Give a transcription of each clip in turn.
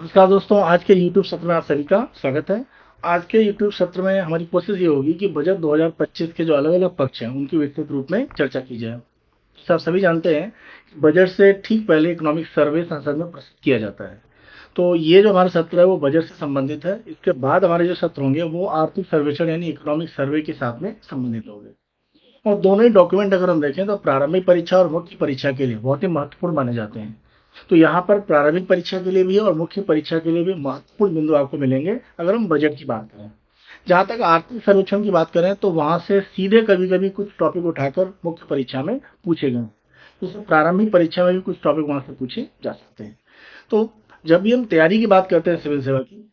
नमस्कार दोस्तों, आज के YouTube सत्र में आप सभी का स्वागत है। आज के YouTube सत्र में हमारी कोशिश ये होगी कि बजट 2025 के जो अलग-अलग पक्ष हैं, उनकी विस्तृत रूप में चर्चा की जाए। जैसे आप सभी जानते हैं, बजट से ठीक पहले इकोनॉमिक सर्वे संसद में प्रस्तुत किया जाता है। तो ये जो हमारा सत्र है, वो बजट से संबंधित है। इसके बाद हमारे जो सत्र होंगे, वो आर्थिक सर्वेक्षण यानी इकोनॉमिक सर्वे के साथ में संबंधित होंगे। और दोनों ही डॉक्यूमेंट अगर हम देखें तो प्रारंभिक परीक्षा और मुख्य परीक्षा के लिए बहुत ही महत्वपूर्ण माने जाते हैं। तो यहाँ पर प्रारंभिक परीक्षा के लिए भी और मुख्य परीक्षा के लिए भी महत्वपूर्ण बिंदु आपको मिलेंगे अगर हम बजट की बात करें। जहाँ तक आर्थिक सर्वेक्षण की बात करें तो वहाँ से सीधे कभी कभी कुछ टॉपिक उठाकर मुख्य परीक्षा में पूछे गए, जैसे प्रारंभिक परीक्षा में भी कुछ टॉपिक वहाँ से पूछे जा सकते हैं। तो जब भी हम तैयारी की बात करते हैं सिविल सेवा की,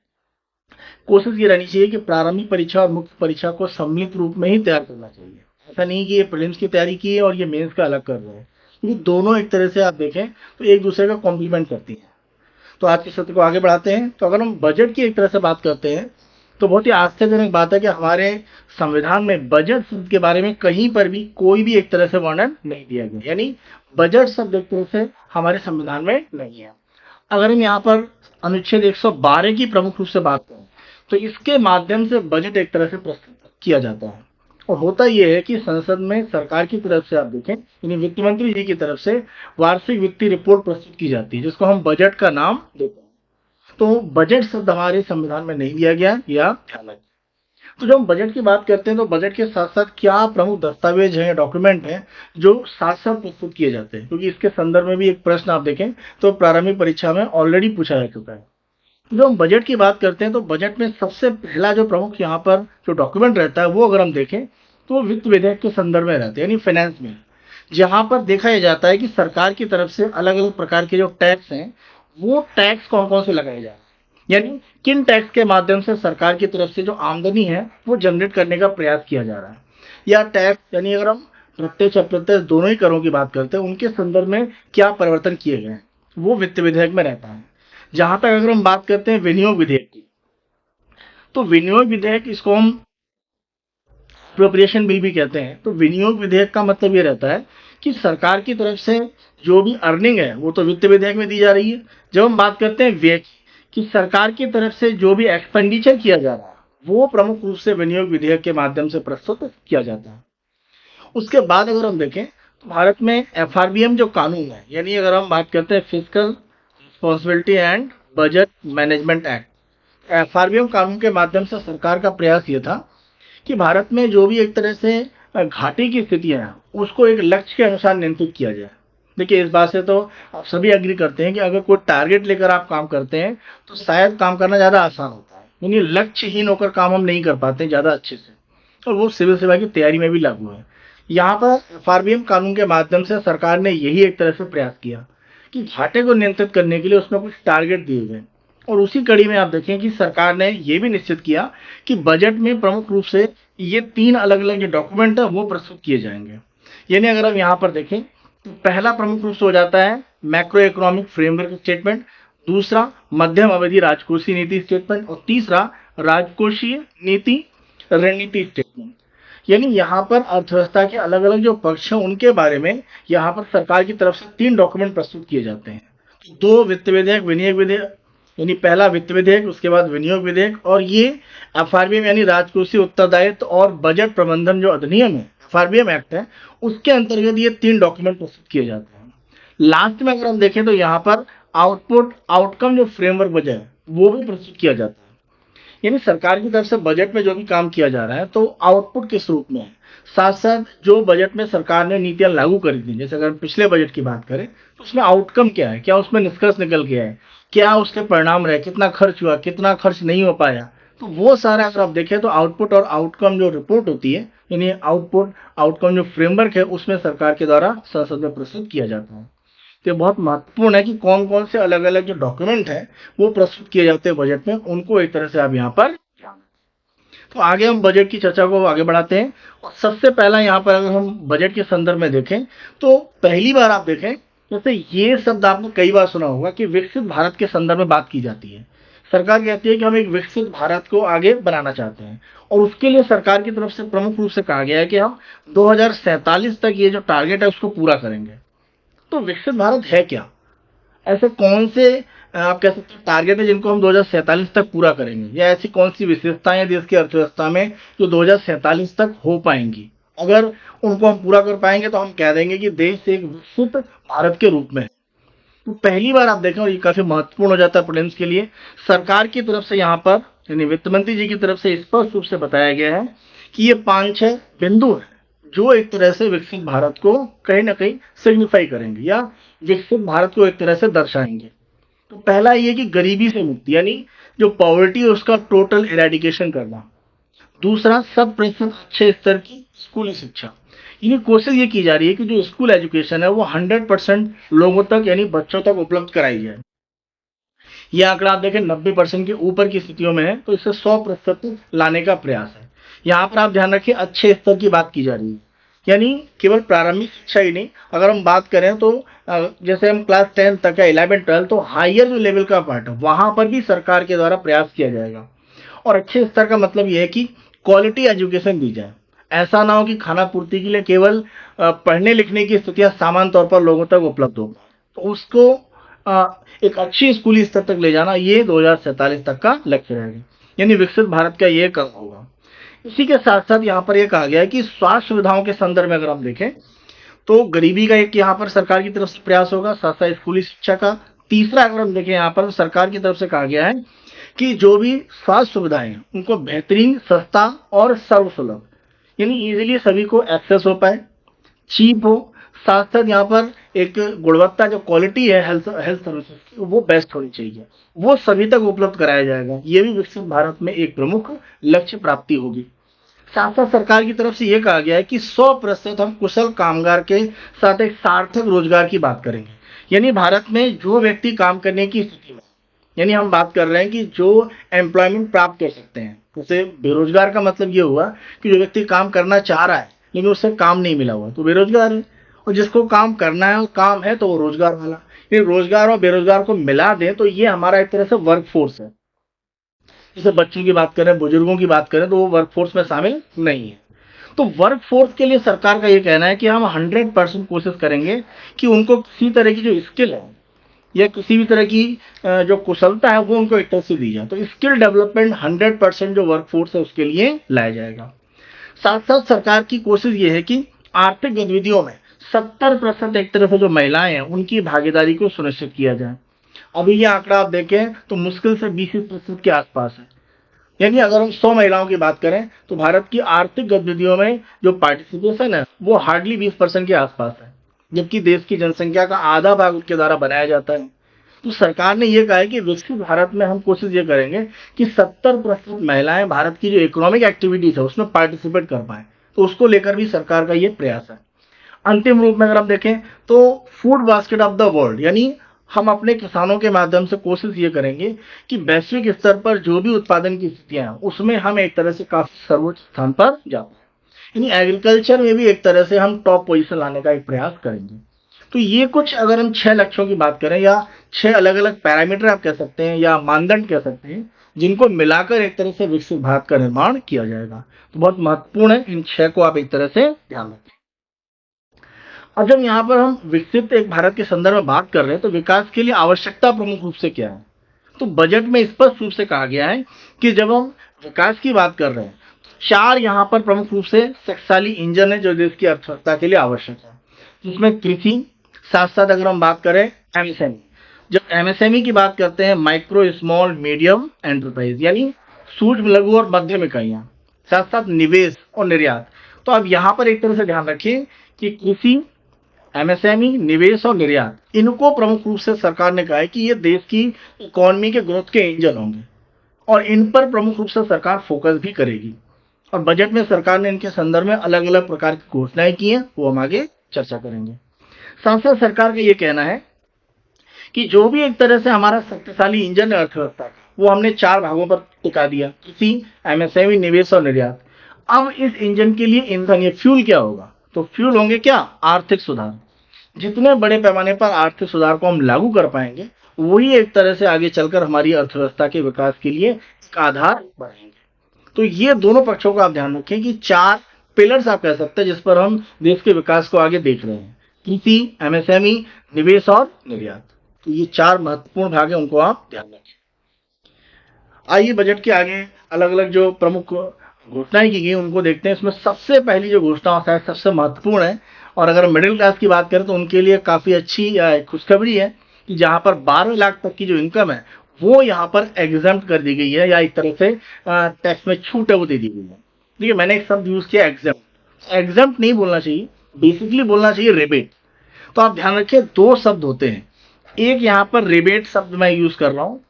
कोशिश ये रहनी चाहिए कि प्रारंभिक परीक्षा और मुख्य परीक्षा को सम्मिलित रूप में ही तैयार करना चाहिए। ऐसा नहीं कि ये प्रीलिम्स की तैयारी की है और ये मेंस का अलग कर रहे हैं, क्योंकि दोनों एक तरह से आप देखें तो एक दूसरे का कॉम्प्लीमेंट करती हैं। तो आज के सत्र को आगे बढ़ाते हैं। तो अगर हम बजट की एक तरह से बात करते हैं तो बहुत ही आश्चर्यजनक बात है कि हमारे संविधान में बजट शब्द के बारे में कहीं पर भी कोई भी एक तरह से वर्णन नहीं दिया गया, यानी बजट शब्द एक तरह से हमारे संविधान में नहीं है। अगर हम यहाँ पर अनुच्छेद 112 की प्रमुख रूप से बात करें तो इसके माध्यम से बजट एक तरह से प्रस्तुत किया जाता है। और होता यह है कि संसद में सरकार की तरफ से आप देखें, यानी वित्त मंत्री जी की तरफ से वार्षिक वित्तीय रिपोर्ट प्रस्तुत की जाती है, जिसको हम बजट का नाम देते हैं। तो बजट शब्द हमारे संविधान में नहीं दिया गया या ध्यान रखें। तो जब हम बजट की बात करते हैं तो बजट के साथ साथ क्या प्रमुख दस्तावेज हैं, डॉक्यूमेंट हैं जो साथ साथ प्रस्तुत किए जाते हैं, क्योंकि इसके संदर्भ में भी एक प्रश्न आप देखें तो प्रारंभिक परीक्षा में ऑलरेडी पूछा जा चुका है। जो हम बजट की बात करते हैं तो बजट में सबसे पहला जो प्रमुख यहाँ पर जो डॉक्यूमेंट रहता है वो अगर हम देखें तो वित्त विधेयक के संदर्भ में रहते हैं, यानी फाइनेंस बिल, जहाँ पर देखा यह जाता है कि सरकार की तरफ से अलग अलग प्रकार के जो टैक्स हैं वो टैक्स कौन कौन से लगाए जा रहे हैं, यानी किन टैक्स के माध्यम से सरकार की तरफ से जो आमदनी है वो जनरेट करने का प्रयास किया जा रहा है। या टैक्स यानी अगर हम प्रत्यक्ष अप्रत्यक्ष दोनों ही करों की बात करते हैं, उनके संदर्भ में क्या परिवर्तन किए गए हैं वो वित्त विधेयक में रहता है। जहां तक अगर हम बात करते हैं विनियोग विधेयक की, तो विनियोग विधेयक इसको हम अप्रोप्रिएशन बिल भी कहते हैं। तो विनियोग विधेयक का मतलब ये रहता है कि सरकार की तरफ से जो भी अर्निंग है वो तो वित्त विधेयक में दी जा रही है। जब हम बात करते हैं व्यय की सरकार की तरफ से जो भी एक्सपेंडिचर किया जा रहा है वो प्रमुख रूप से विनियोग विधेयक के माध्यम से प्रस्तुत किया जाता है। उसके बाद अगर हम देखें तो भारत में एफआरबीएम जो कानून है, यानी अगर हम बात करते हैं physical responsibility and budget management act, FRBM कानून के माध्यम से सरकार का प्रयास ये था कि भारत में जो भी एक तरह से घाटे की स्थितियां हैं उसको एक लक्ष्य के अनुसार नियंत्रित किया जाए। देखिए, इस बात से तो आप सभी एग्री करते हैं कि अगर कोई टारगेट लेकर आप काम करते हैं तो शायद काम करना ज़्यादा आसान होता है, यानी लक्ष्यहीन होकर काम हम नहीं कर पाते ज़्यादा अच्छे से, और वो सिविल सेवा की तैयारी में भी लागू है। यहाँ पर एफआरबीएम कानून के माध्यम से सरकार ने यही एक तरह से प्रयास किया कि घाटे को नियंत्रित करने के लिए उसमें कुछ टारगेट दिए गए। और उसी कड़ी में आप देखें कि सरकार ने यह भी निश्चित किया कि बजट में प्रमुख रूप से ये 3 अलग अलग जो डॉक्यूमेंट है वो प्रस्तुत किए जाएंगे। यानी अगर हम यहाँ पर देखें तो पहला प्रमुख रूप से हो जाता है मैक्रो इकोनॉमिक फ्रेमवर्क स्टेटमेंट, दूसरा मध्यम अवधि राजकोषीय नीति स्टेटमेंट, और तीसरा राजकोषीय नीति रणनीति स्टेटमेंट। यानी यहाँ पर अर्थव्यवस्था के अलग अलग जो पक्ष हैं उनके बारे में यहाँ पर सरकार की तरफ से 3 डॉक्यूमेंट प्रस्तुत किए जाते हैं। 2 वित्त विधेयक, विनियोग विधेयक, यानी पहला वित्त विधेयक, उसके बाद विनियोग विधेयक, और ये एफआरबीएम यानी राजकोषीय उत्तरदायित्व और बजट प्रबंधन जो अधिनियम है, एफआरबीएम एक्ट है, उसके अंतर्गत ये 3 डॉक्यूमेंट प्रस्तुत किए जाते हैं। लास्ट में अगर हम देखें तो यहाँ पर आउटपुट आउटकम जो फ्रेमवर्क बजट है वो भी प्रस्तुत किया जाता है। यानी सरकार की तरफ से बजट में जो भी काम किया जा रहा है तो आउटपुट किस रूप में है, साथ साथ जो बजट में सरकार ने नीतियां लागू करी थी, जैसे अगर पिछले बजट की बात करें तो उसमें आउटकम क्या है, क्या उसमें निष्कर्ष निकल गया है, क्या उसके परिणाम रहे, कितना खर्च हुआ, कितना खर्च नहीं हो पाया, तो वो सारा अगर आप देखें तो आउटपुट और आउटकम जो रिपोर्ट होती है, यानी आउटपुट आउटकम जो फ्रेमवर्क है उसमें सरकार के द्वारा संसद में प्रस्तुत किया जाता है। तो ये बहुत महत्वपूर्ण है कि कौन कौन से अलग अलग जो डॉक्यूमेंट हैं वो प्रस्तुत किए जाते हैं बजट में, उनको एक तरह से आप यहाँ पर। तो आगे हम बजट की चर्चा को आगे बढ़ाते हैं। और सबसे पहला यहाँ पर अगर हम बजट के संदर्भ में देखें तो पहली बार आप देखें, जैसे ये शब्द आपने कई बार सुना होगा कि विकसित भारत के संदर्भ में बात की जाती है। सरकार कहती है कि हम एक विकसित भारत को आगे बनाना चाहते हैं, और उसके लिए सरकार की तरफ से प्रमुख रूप से कहा गया है कि हम 2047 तक ये जो टारगेट है उसको पूरा करेंगे। तो विकसित भारत है क्या? ऐसे कौन से आप कह सकते हैं टारगेट है जिनको हम 2047 तक पूरा करेंगे, या ऐसी कौन सी विशेषताएं हैं देश की अर्थव्यवस्था में जो 2047 तक हो पाएंगी। अगर उनको हम पूरा कर पाएंगे तो हम कह देंगे कि देश एक विकसित भारत के रूप में है। तो पहली बार आप देखें, और ये काफी महत्वपूर्ण हो जाता है प्रीलिम्स के लिए, सरकार की तरफ से यहाँ पर यानी वित्त मंत्री जी की तरफ से स्पष्ट रूप से बताया गया है कि ये 5-6 बिंदु है जो एक तरह से विकसित भारत को कहीं ना कहीं सिग्निफाई करेंगे या विकसित भारत को एक तरह से दर्शाएंगे। तो पहला ये कि गरीबी से मुक्ति, यानी जो पॉवर्टी है उसका टोटल इरेडिकेशन करना। दूसरा, सब प्रतिशत अच्छे स्तर की स्कूली शिक्षा, यानी कोशिश ये की जा रही है कि जो स्कूल एजुकेशन है वो 100% लोगों तक यानी बच्चों तक उपलब्ध कराई जाए। ये आंकड़ा आप देखें 90% के ऊपर की स्थितियों में है, तो इसे 100% लाने का प्रयास है। यहाँ पर आप ध्यान रखिए अच्छे स्तर की बात की जा रही है, यानी केवल प्रारंभिक शिक्षा ही नहीं, अगर हम बात करें तो जैसे हम क्लास 10 तक या 11-12 तो हायर जो लेवल का पार्ट है वहां पर भी सरकार के द्वारा प्रयास किया जाएगा। और अच्छे स्तर का मतलब यह है कि क्वालिटी एजुकेशन दी जाए। ऐसा ना हो कि खाना पूर्ति के लिए केवल पढ़ने लिखने की स्थितियां सामान्य तौर पर लोगों तक उपलब्ध हो, तो उसको एक अच्छी स्कूली स्तर तक ले जाना ये 2047 तक का लक्ष्य रहेगा, यानी विकसित भारत का ये कदम होगा। इसी के साथ साथ यहाँ पर यह कहा गया है कि स्वास्थ्य सुविधाओं के संदर्भ में अगर हम देखें तो गरीबी का एक यहाँ पर सरकार की तरफ से प्रयास होगा, साथ साथ स्कूली शिक्षा का। तीसरा अगर हम देखें यहाँ पर सरकार की तरफ से कहा गया है कि जो भी स्वास्थ्य सुविधाएं हैं उनको बेहतरीन, सस्ता और सर्वसुलभ, यानी इजीली सभी को एक्सेस हो पाए, चीप हो। साथ साथ यहाँ पर एक गुणवत्ता जो क्वालिटी है हेल्थ सर्विसेज की वो बेस्ट होनी चाहिए, वो सभी तक उपलब्ध कराया जाएगा। ये भी विकसित भारत में एक प्रमुख लक्ष्य प्राप्ति होगी। साथ साथ सरकार की तरफ से ये कहा गया है कि 100% हम कुशल कामगार के साथ एक सार्थक रोजगार की बात करेंगे, यानी भारत में जो व्यक्ति काम करने की स्थिति में, यानी हम बात कर रहे हैं कि जो एम्प्लॉयमेंट प्राप्त कर सकते हैं। जैसे बेरोजगार का मतलब ये हुआ कि जो व्यक्ति काम करना चाह रहा है लेकिन उससे काम नहीं मिला हुआ तो बेरोजगार है, और जिसको काम करना है और काम है तो वो रोजगार वाला। ये रोजगार और बेरोजगार को मिला दें तो ये हमारा एक तरह से वर्क फोर्स है। जैसे बच्चों की बात करें, बुजुर्गों की बात करें तो वो वर्क फोर्स में शामिल नहीं है। तो वर्क फोर्स के लिए सरकार का ये कहना है कि हम 100% कोशिश करेंगे कि उनको किसी तरह की जो स्किल है या किसी भी तरह की जो कुशलता है वो उनको एक तरह से दी जाए। तो स्किल डेवलपमेंट 100% जो वर्क फोर्स है उसके लिए लाया जाएगा। साथ साथ सरकार की कोशिश ये है कि आर्थिक गतिविधियों में 70% एक तरह से जो महिलाएं हैं उनकी भागीदारी को सुनिश्चित किया जाए। अभी ये आंकड़ा आप देखें तो मुश्किल से 20% के आसपास है, यानी अगर हम 100 महिलाओं की बात करें तो भारत की आर्थिक गतिविधियों में जो पार्टिसिपेशन है वो हार्डली 20% के आसपास है, जबकि देश की जनसंख्या का आधा भाग उनके द्वारा बनाया जाता है। तो सरकार ने यह कहा है कि विकसित भारत में हम कोशिश ये करेंगे कि 70% महिलाएं भारत की जो इकोनॉमिक एक्टिविटीज है उसमें पार्टिसिपेट कर पाए, तो उसको लेकर भी सरकार का ये प्रयास है। अंतिम रूप में अगर हम देखें तो food basket of the world, यानी हम अपने किसानों के माध्यम से कोशिश ये करेंगे कि वैश्विक स्तर पर जो भी उत्पादन की स्थितियां हैं उसमें हम एक तरह से काफी सर्वोच्च स्थान पर जा पाए, यानी एग्रीकल्चर में भी एक तरह से हम टॉप पोजीशन लाने का एक प्रयास करेंगे। तो ये कुछ अगर हम 6 लक्ष्यों की बात करें या 6 अलग अलग पैरामीटर आप कह सकते हैं या मानदंड कह सकते हैं जिनको मिलाकर एक तरह से विकसित भारत का निर्माण किया जाएगा। तो बहुत महत्वपूर्ण है, इन 6 को आप एक तरह से ध्यान रखें। और जब यहाँ पर हम विकसित एक भारत के संदर्भ में बात कर रहे हैं तो विकास के लिए आवश्यकता प्रमुख रूप से क्या है, तो बजट में स्पष्ट रूप से कहा गया है कि जब हम विकास की बात कर रहे हैं 4 यहाँ पर प्रमुख रूप से शक्तिशाली इंजन है जो देश की अर्थव्यवस्था के लिए आवश्यक है, जिसमें कृषि, साथ साथ अगर हम बात करें एमएसएमई, जब एमएसएमई की बात करते हैं माइक्रो स्मॉल मीडियम एंटरप्राइज, यानी सूक्ष्म लघु और मध्यम इकाइयां, साथ साथ निवेश और निर्यात। तो अब यहाँ पर एक तरह से ध्यान रखिए कि कृषि, एमएसएमई, निवेश और निर्यात इनको प्रमुख रूप से सरकार ने कहा है कि ये देश की इकोनॉमी के ग्रोथ के इंजन होंगे और इन पर प्रमुख रूप से सरकार फोकस भी करेगी। और बजट में सरकार ने इनके संदर्भ में अलग अलग प्रकार की घोषणाएं की हैं, वो हम आगे चर्चा करेंगे। साथ साथ सरकार का ये कहना है कि जो भी एक तरह से हमारा शक्तिशाली इंजन है अर्थव्यवस्था का वो हमने 4 भागों पर टिका दिया, कृषि, एमएसएमई, निवेश और निर्यात। अब इस इंजन के लिए ईंधन या फ्यूल क्या होगा, तो फ्यूल होंगे क्या, आर्थिक सुधार। जितने बड़े पैमाने पर आर्थिक सुधार को हम लागू कर पाएंगे वही एक तरह से आगे चलकर हमारी अर्थव्यवस्था के विकास के लिए एक आधार बनेंगे। तो ये दोनों पक्षों का आप ध्यान रखें कि 4 पिलर्स आप कह सकते हैं जिस पर हम देश के विकास को आगे देख रहे हैं, कृषि, एमएसएमई, निवेश और निर्यात। तो ये 4 महत्वपूर्ण भाग है, उनको आप ध्यान रखें। आइए बजट के आगे अलग अलग जो प्रमुख घोषणाएं की गई उनको देखते हैं। इसमें सबसे पहली जो घोषणा शायद सबसे महत्वपूर्ण है, और अगर मिडिल क्लास की बात करें तो उनके लिए काफ़ी अच्छी खुशखबरी है कि जहां पर 12 लाख तक की जो इनकम है वो यहाँ पर एग्जम्प्ट कर दी गई है, या एक तरह से टैक्स में छूट है वो दे दी गई है। देखिए मैंने एक शब्द यूज़ किया एग्जम्प्ट। एग्जम्प्ट नहीं बोलना चाहिए, बेसिकली बोलना चाहिए रिबेट। तो आप ध्यान रखिए, 2 शब्द होते हैं। एक यहाँ पर रिबेट शब्द मैं यूज़ कर रहा हूँ,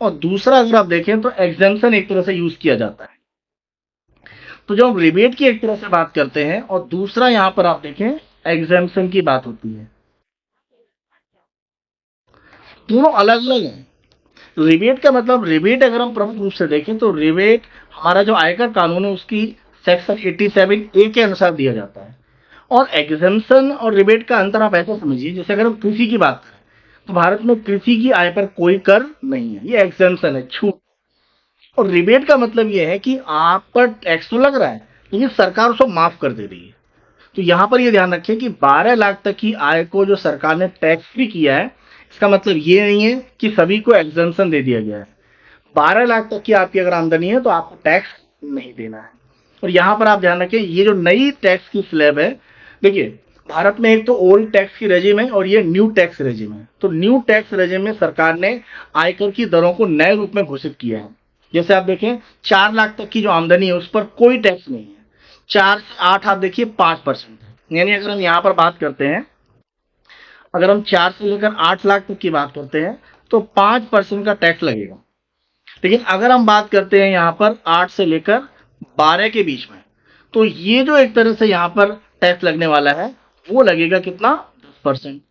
और दूसरा अगर आप देखें तो एग्जेम्पशन एक तरह से यूज़ किया जाता है। तो जो हम रिबेट की एक तरह से बात करते हैं, और दूसरा यहाँ पर आप देखें एग्जेम्पशन की बात होती है, दोनों अलग अलग हैं। रिबेट का मतलब, रिबेट अगर हम प्रमुख रूप से देखें तो रिबेट हमारा जो आयकर कानून है उसकी सेक्शन 87A के अनुसार दिया जाता है। और एग्जेम्पशन और रिबेट का अंतर आप ऐसा समझिए, जैसे अगर हम कृषि की बात करें तो भारत में कृषि की आय पर कोई कर नहीं है, ये एग्जेम्पशन है, छूट। और रिबेट का मतलब ये है कि आप पर टैक्स तो लग रहा है लेकिन सरकार उसको माफ कर दे रही है। तो यहाँ पर ये ध्यान रखिए कि 12 लाख तक की आय को जो सरकार ने टैक्स फ्री किया है, इसका मतलब ये नहीं है कि सभी को एग्जम्पशन दे दिया गया है। 12 लाख तक की आपकी अगर आमदनी है तो आपको टैक्स नहीं देना है। और यहाँ पर आप ध्यान रखें, ये जो नई टैक्स की स्लैब है, देखिए भारत में एक तो ओल्ड टैक्स की रेजिम है और ये न्यू टैक्स रेजिम है। तो न्यू टैक्स रेजिम में सरकार ने आयकर की दरों को नए रूप में घोषित किया है। जैसे आप देखें 4 लाख तक की जो आमदनी है उस पर कोई टैक्स नहीं है। 4 से 8 आप देखिए 5% है। यानी अगर हम यहाँ पर बात करते हैं, अगर हम 4 से लेकर 8 लाख तक की बात करते हैं तो 5% का टैक्स लगेगा। लेकिन अगर हम बात करते हैं यहाँ पर 8 से लेकर 12 के बीच में, तो ये जो एक तरह से यहाँ पर टैक्स लगने वाला है वो लगेगा कितना, 10%।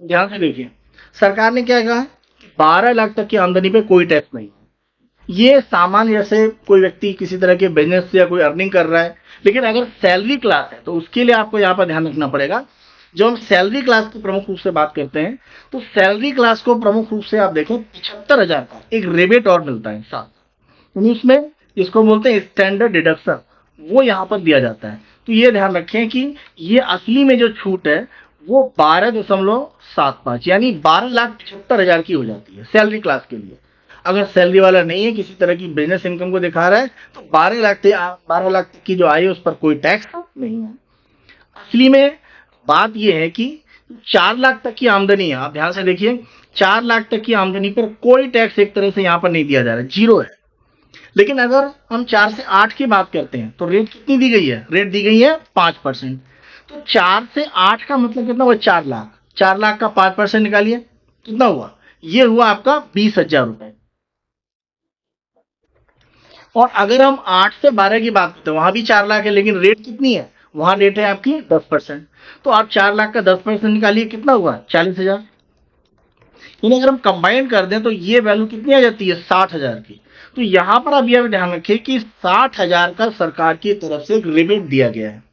ध्यान से देखिए, सरकार ने क्या कहा है कि 12 लाख तक की आमदनी पे कोई टैक्स नहीं है। ये सामान्य, जैसे कोई व्यक्ति किसी तरह के बिजनेस या कोई अर्निंग कर रहा है। लेकिन अगर सैलरी क्लास है तो उसके लिए आपको यहाँ पर ध्यान रखना पड़ेगा। जब हम सैलरी क्लास की प्रमुख रूप से बात करते हैं तो सैलरी क्लास को प्रमुख रूप से आप देखें 75,000 का एक रिबेट और मिलता है साथ, यानी उसमें इसको बोलते हैं स्टैंडर्ड डिडक्शन, वो यहाँ पर दिया जाता है। तो ये ध्यान रखें कि ये असली में जो छूट है वो 12.75 यानी 12,75,000 की हो जाती है सैलरी क्लास के लिए। अगर सैलरी वाला नहीं है, किसी तरह की बिजनेस इनकम को दिखा रहा है, तो 12 लाख तक की जो आय है उस पर कोई टैक्स नहीं है। असली में बात यह है कि 4 लाख तक की आमदनी है, आप ध्यान से देखिए, 4 लाख तक की आमदनी पर कोई टैक्स एक तरह से यहां पर नहीं दिया जा रहा है, जीरो है। लेकिन अगर हम 4 से 8 की बात करते हैं तो रेट कितनी दी गई है, रेट दी गई है 5%। तो 4 से 8 का मतलब कितना हुआ, 4 लाख। 4 लाख का 5% निकालिए, कितना हुआ, ये हुआ आपका 20,000 रुपए। और अगर हम 8 से 12 की बात करते हैं वहां भी 4 लाख है, लेकिन रेट कितनी है, वहां रेट है आपकी 10%। तो आप 4 लाख का 10% निकालिए, कितना हुआ, 40,000। यानी अगर हम कंबाइन कर दें तो ये वैल्यू कितनी आ जाती है, 60,000 की। तो यहां पर आप यह ध्यान रखिए कि 60,000 का सरकार की तरफ से एक रिबेट दिया गया है।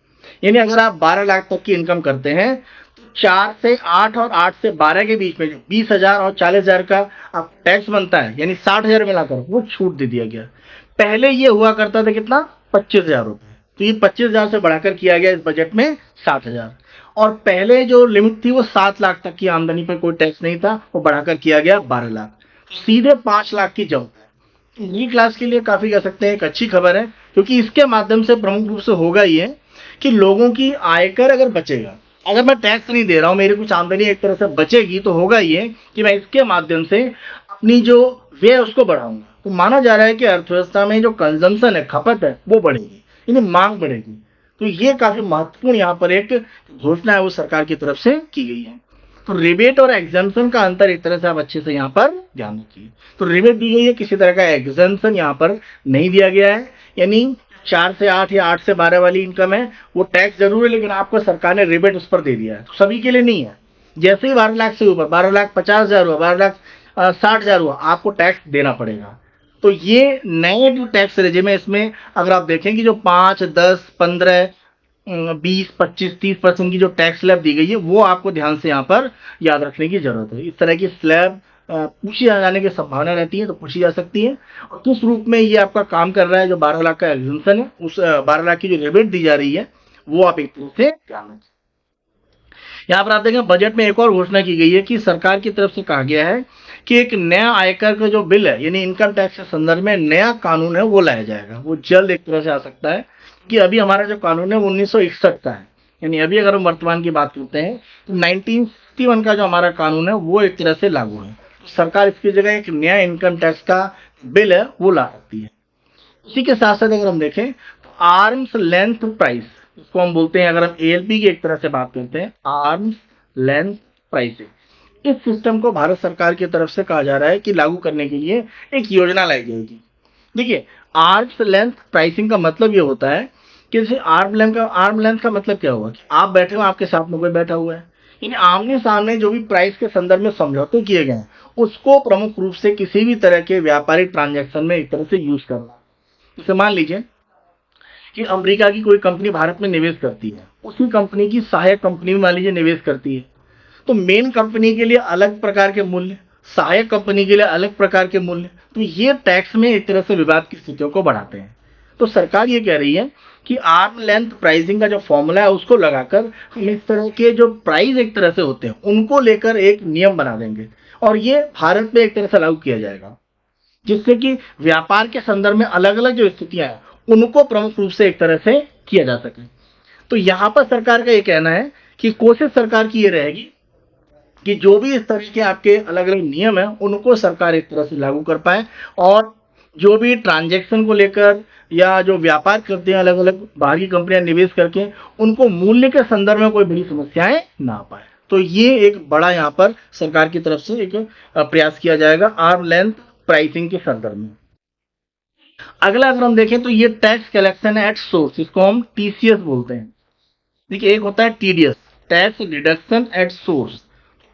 यानी अगर आप 12 लाख तक की इनकम करते हैं तो 4 से 8 और 8 से 12 के बीच में जो 20,000 और 40,000 का आप टैक्स बनता है, यानी 60,000 मिलाकर वो छूट दे दिया गया। पहले ये हुआ करता था कितना, 25,000 रुपए। तो ये 25,000 से बढ़ाकर किया गया इस बजट में 60,000। और पहले जो लिमिट थी वो 7 लाख तक की आमदनी पर कोई टैक्स नहीं था, वो बढ़ाकर किया गया 12 लाख। तो सीधे 5 लाख की जंप है। मिडिल क्लास के लिए काफी कह सकते हैं एक अच्छी खबर है, क्योंकि इसके माध्यम से प्रमुख रूप से होगा ये कि लोगों की आयकर अगर बचेगा, अगर मैं टैक्स नहीं दे रहा हूं, मेरी कुछ आमदनी एक तरह से बचेगी, तो होगा ये कि मैं इसके माध्यम से अपनी जो व्यय उसको बढ़ाऊंगा। तो माना जा रहा है कि अर्थव्यवस्था में जो कंजम्पशन है, खपत है, वो बढ़ेगी, यानी मांग बढ़ेगी। तो ये काफी महत्वपूर्ण यहाँ पर एक घोषणा है वो सरकार की तरफ से की गई है। तो रिबेट और एग्जाम्पशन का अंतर एक तरह से आप अच्छे से यहाँ पर ध्यान रखिए। तो रिबेट दी गई है, किसी तरह का एग्जाम्पशन यहाँ पर नहीं दिया गया है। यानी 4 से 8 या 8 से 12 वाली इनकम है वो टैक्स जरूर है, लेकिन आपको सरकार ने रिबेट उस पर दे दिया है। तो सभी के लिए नहीं है। जैसे ही 12 लाख से ऊपर, 12,50,000 हुआ, 12,60,000 हुआ, आपको टैक्स देना पड़ेगा। तो ये नए जो टैक्स रेजिम है, इसमें अगर आप देखें कि जो 5, 10, 15, 20, 25, 30% की जो टैक्स स्लैब दी गई है वो आपको ध्यान से यहाँ पर याद रखने की जरूरत है। इस तरह की स्लैब पूछी जाने की संभावना रहती है, तो पूछी जा सकती है। और किस रूप में ये आपका काम कर रहा है, जो 12 लाख का एग्जम्पशन है, उस 12 लाख की जो रिबेट दी जा रही है वो आप एक तरह से ध्यान रखें। यहाँ पर आप देखें बजट में एक और घोषणा की गई है कि सरकार की तरफ से कहा गया है कि एक नया आयकर का जो बिल है यानी इनकम टैक्स के संदर्भ में नया कानून है वो लाया जाएगा। वो जल्द एक तरह से आ सकता है कि अभी हमारा जो कानून है वो 1961 का है, यानी अभी अगर हम वर्तमान की बात करते हैं तो 1961 का जो हमारा कानून है वो एक तरह से लागू है। तो सरकार इसकी जगह एक नया इनकम टैक्स का बिल है वो ला सकती है। इसी के साथ साथ अगर हम देखें तो आर्म्स लेंथ प्राइस, इसको हम बोलते हैं, अगर हम एएलपी की एक तरह से बात करते हैं, आर्म्स लेंथ प्राइसिंग, इस सिस्टम को भारत सरकार की तरफ से कहा जा रहा है कि लागू करने के लिए एक योजना लाई जाएगी। देखिए, आर्म्स लेंथ प्राइसिंग का मतलब ये होता है कि जैसे आर्म लेंथ का मतलब क्या हुआ कि आप बैठे हो, आपके साथ में कोई बैठा हुआ है, यानी आमने सामने जो भी प्राइस के संदर्भ में समझौते किए गए हैं उसको प्रमुख रूप से किसी भी तरह के व्यापारिक ट्रांजैक्शन में एक तरह से यूज करना। जैसे मान लीजिए कि अमेरिका की कोई कंपनी भारत में निवेश करती है, उसी कंपनी की सहायक कंपनी में मान लीजिए निवेश करती है, तो मेन कंपनी के लिए अलग प्रकार के मूल्य, सहायक कंपनी के लिए अलग प्रकार के मूल्य, तो ये टैक्स में एक तरह से विवाद की स्थितियों को बढ़ाते हैं। तो सरकार ये कह रही है कि आर्म लेंथ प्राइसिंग का जो फॉर्मूला है उसको लगाकर हम इस तरह के जो प्राइस एक तरह से होते हैं उनको लेकर एक नियम बना देंगे और ये भारत में एक तरह से लागू किया जाएगा, जिससे कि व्यापार के संदर्भ में अलग अलग जो स्थितियां हैं उनको प्रमुख रूप से एक तरह से किया जा सके। तो यहाँ पर सरकार का ये कहना है कि कोशिश सरकार की ये रहेगी कि जो भी इस तरह के आपके अलग अलग नियम हैं उनको सरकार एक तरह से लागू कर पाए और जो भी ट्रांजैक्शन को लेकर या जो व्यापार करते हैं अलग अलग बाहरी कंपनियां निवेश करके उनको मूल्य के संदर्भ में कोई बड़ी समस्याएं ना आ पाए। तो ये एक बड़ा यहाँ पर सरकार की तरफ से एक प्रयास किया जाएगा आर्म लेंथ प्राइसिंग के संदर्भ में। अगला अगर हम देखें तो ये टैक्स कलेक्शन एट सोर्स, इसको हम टीसीएस बोलते हैं। देखिए, एक होता है TDS, tax deduction at source.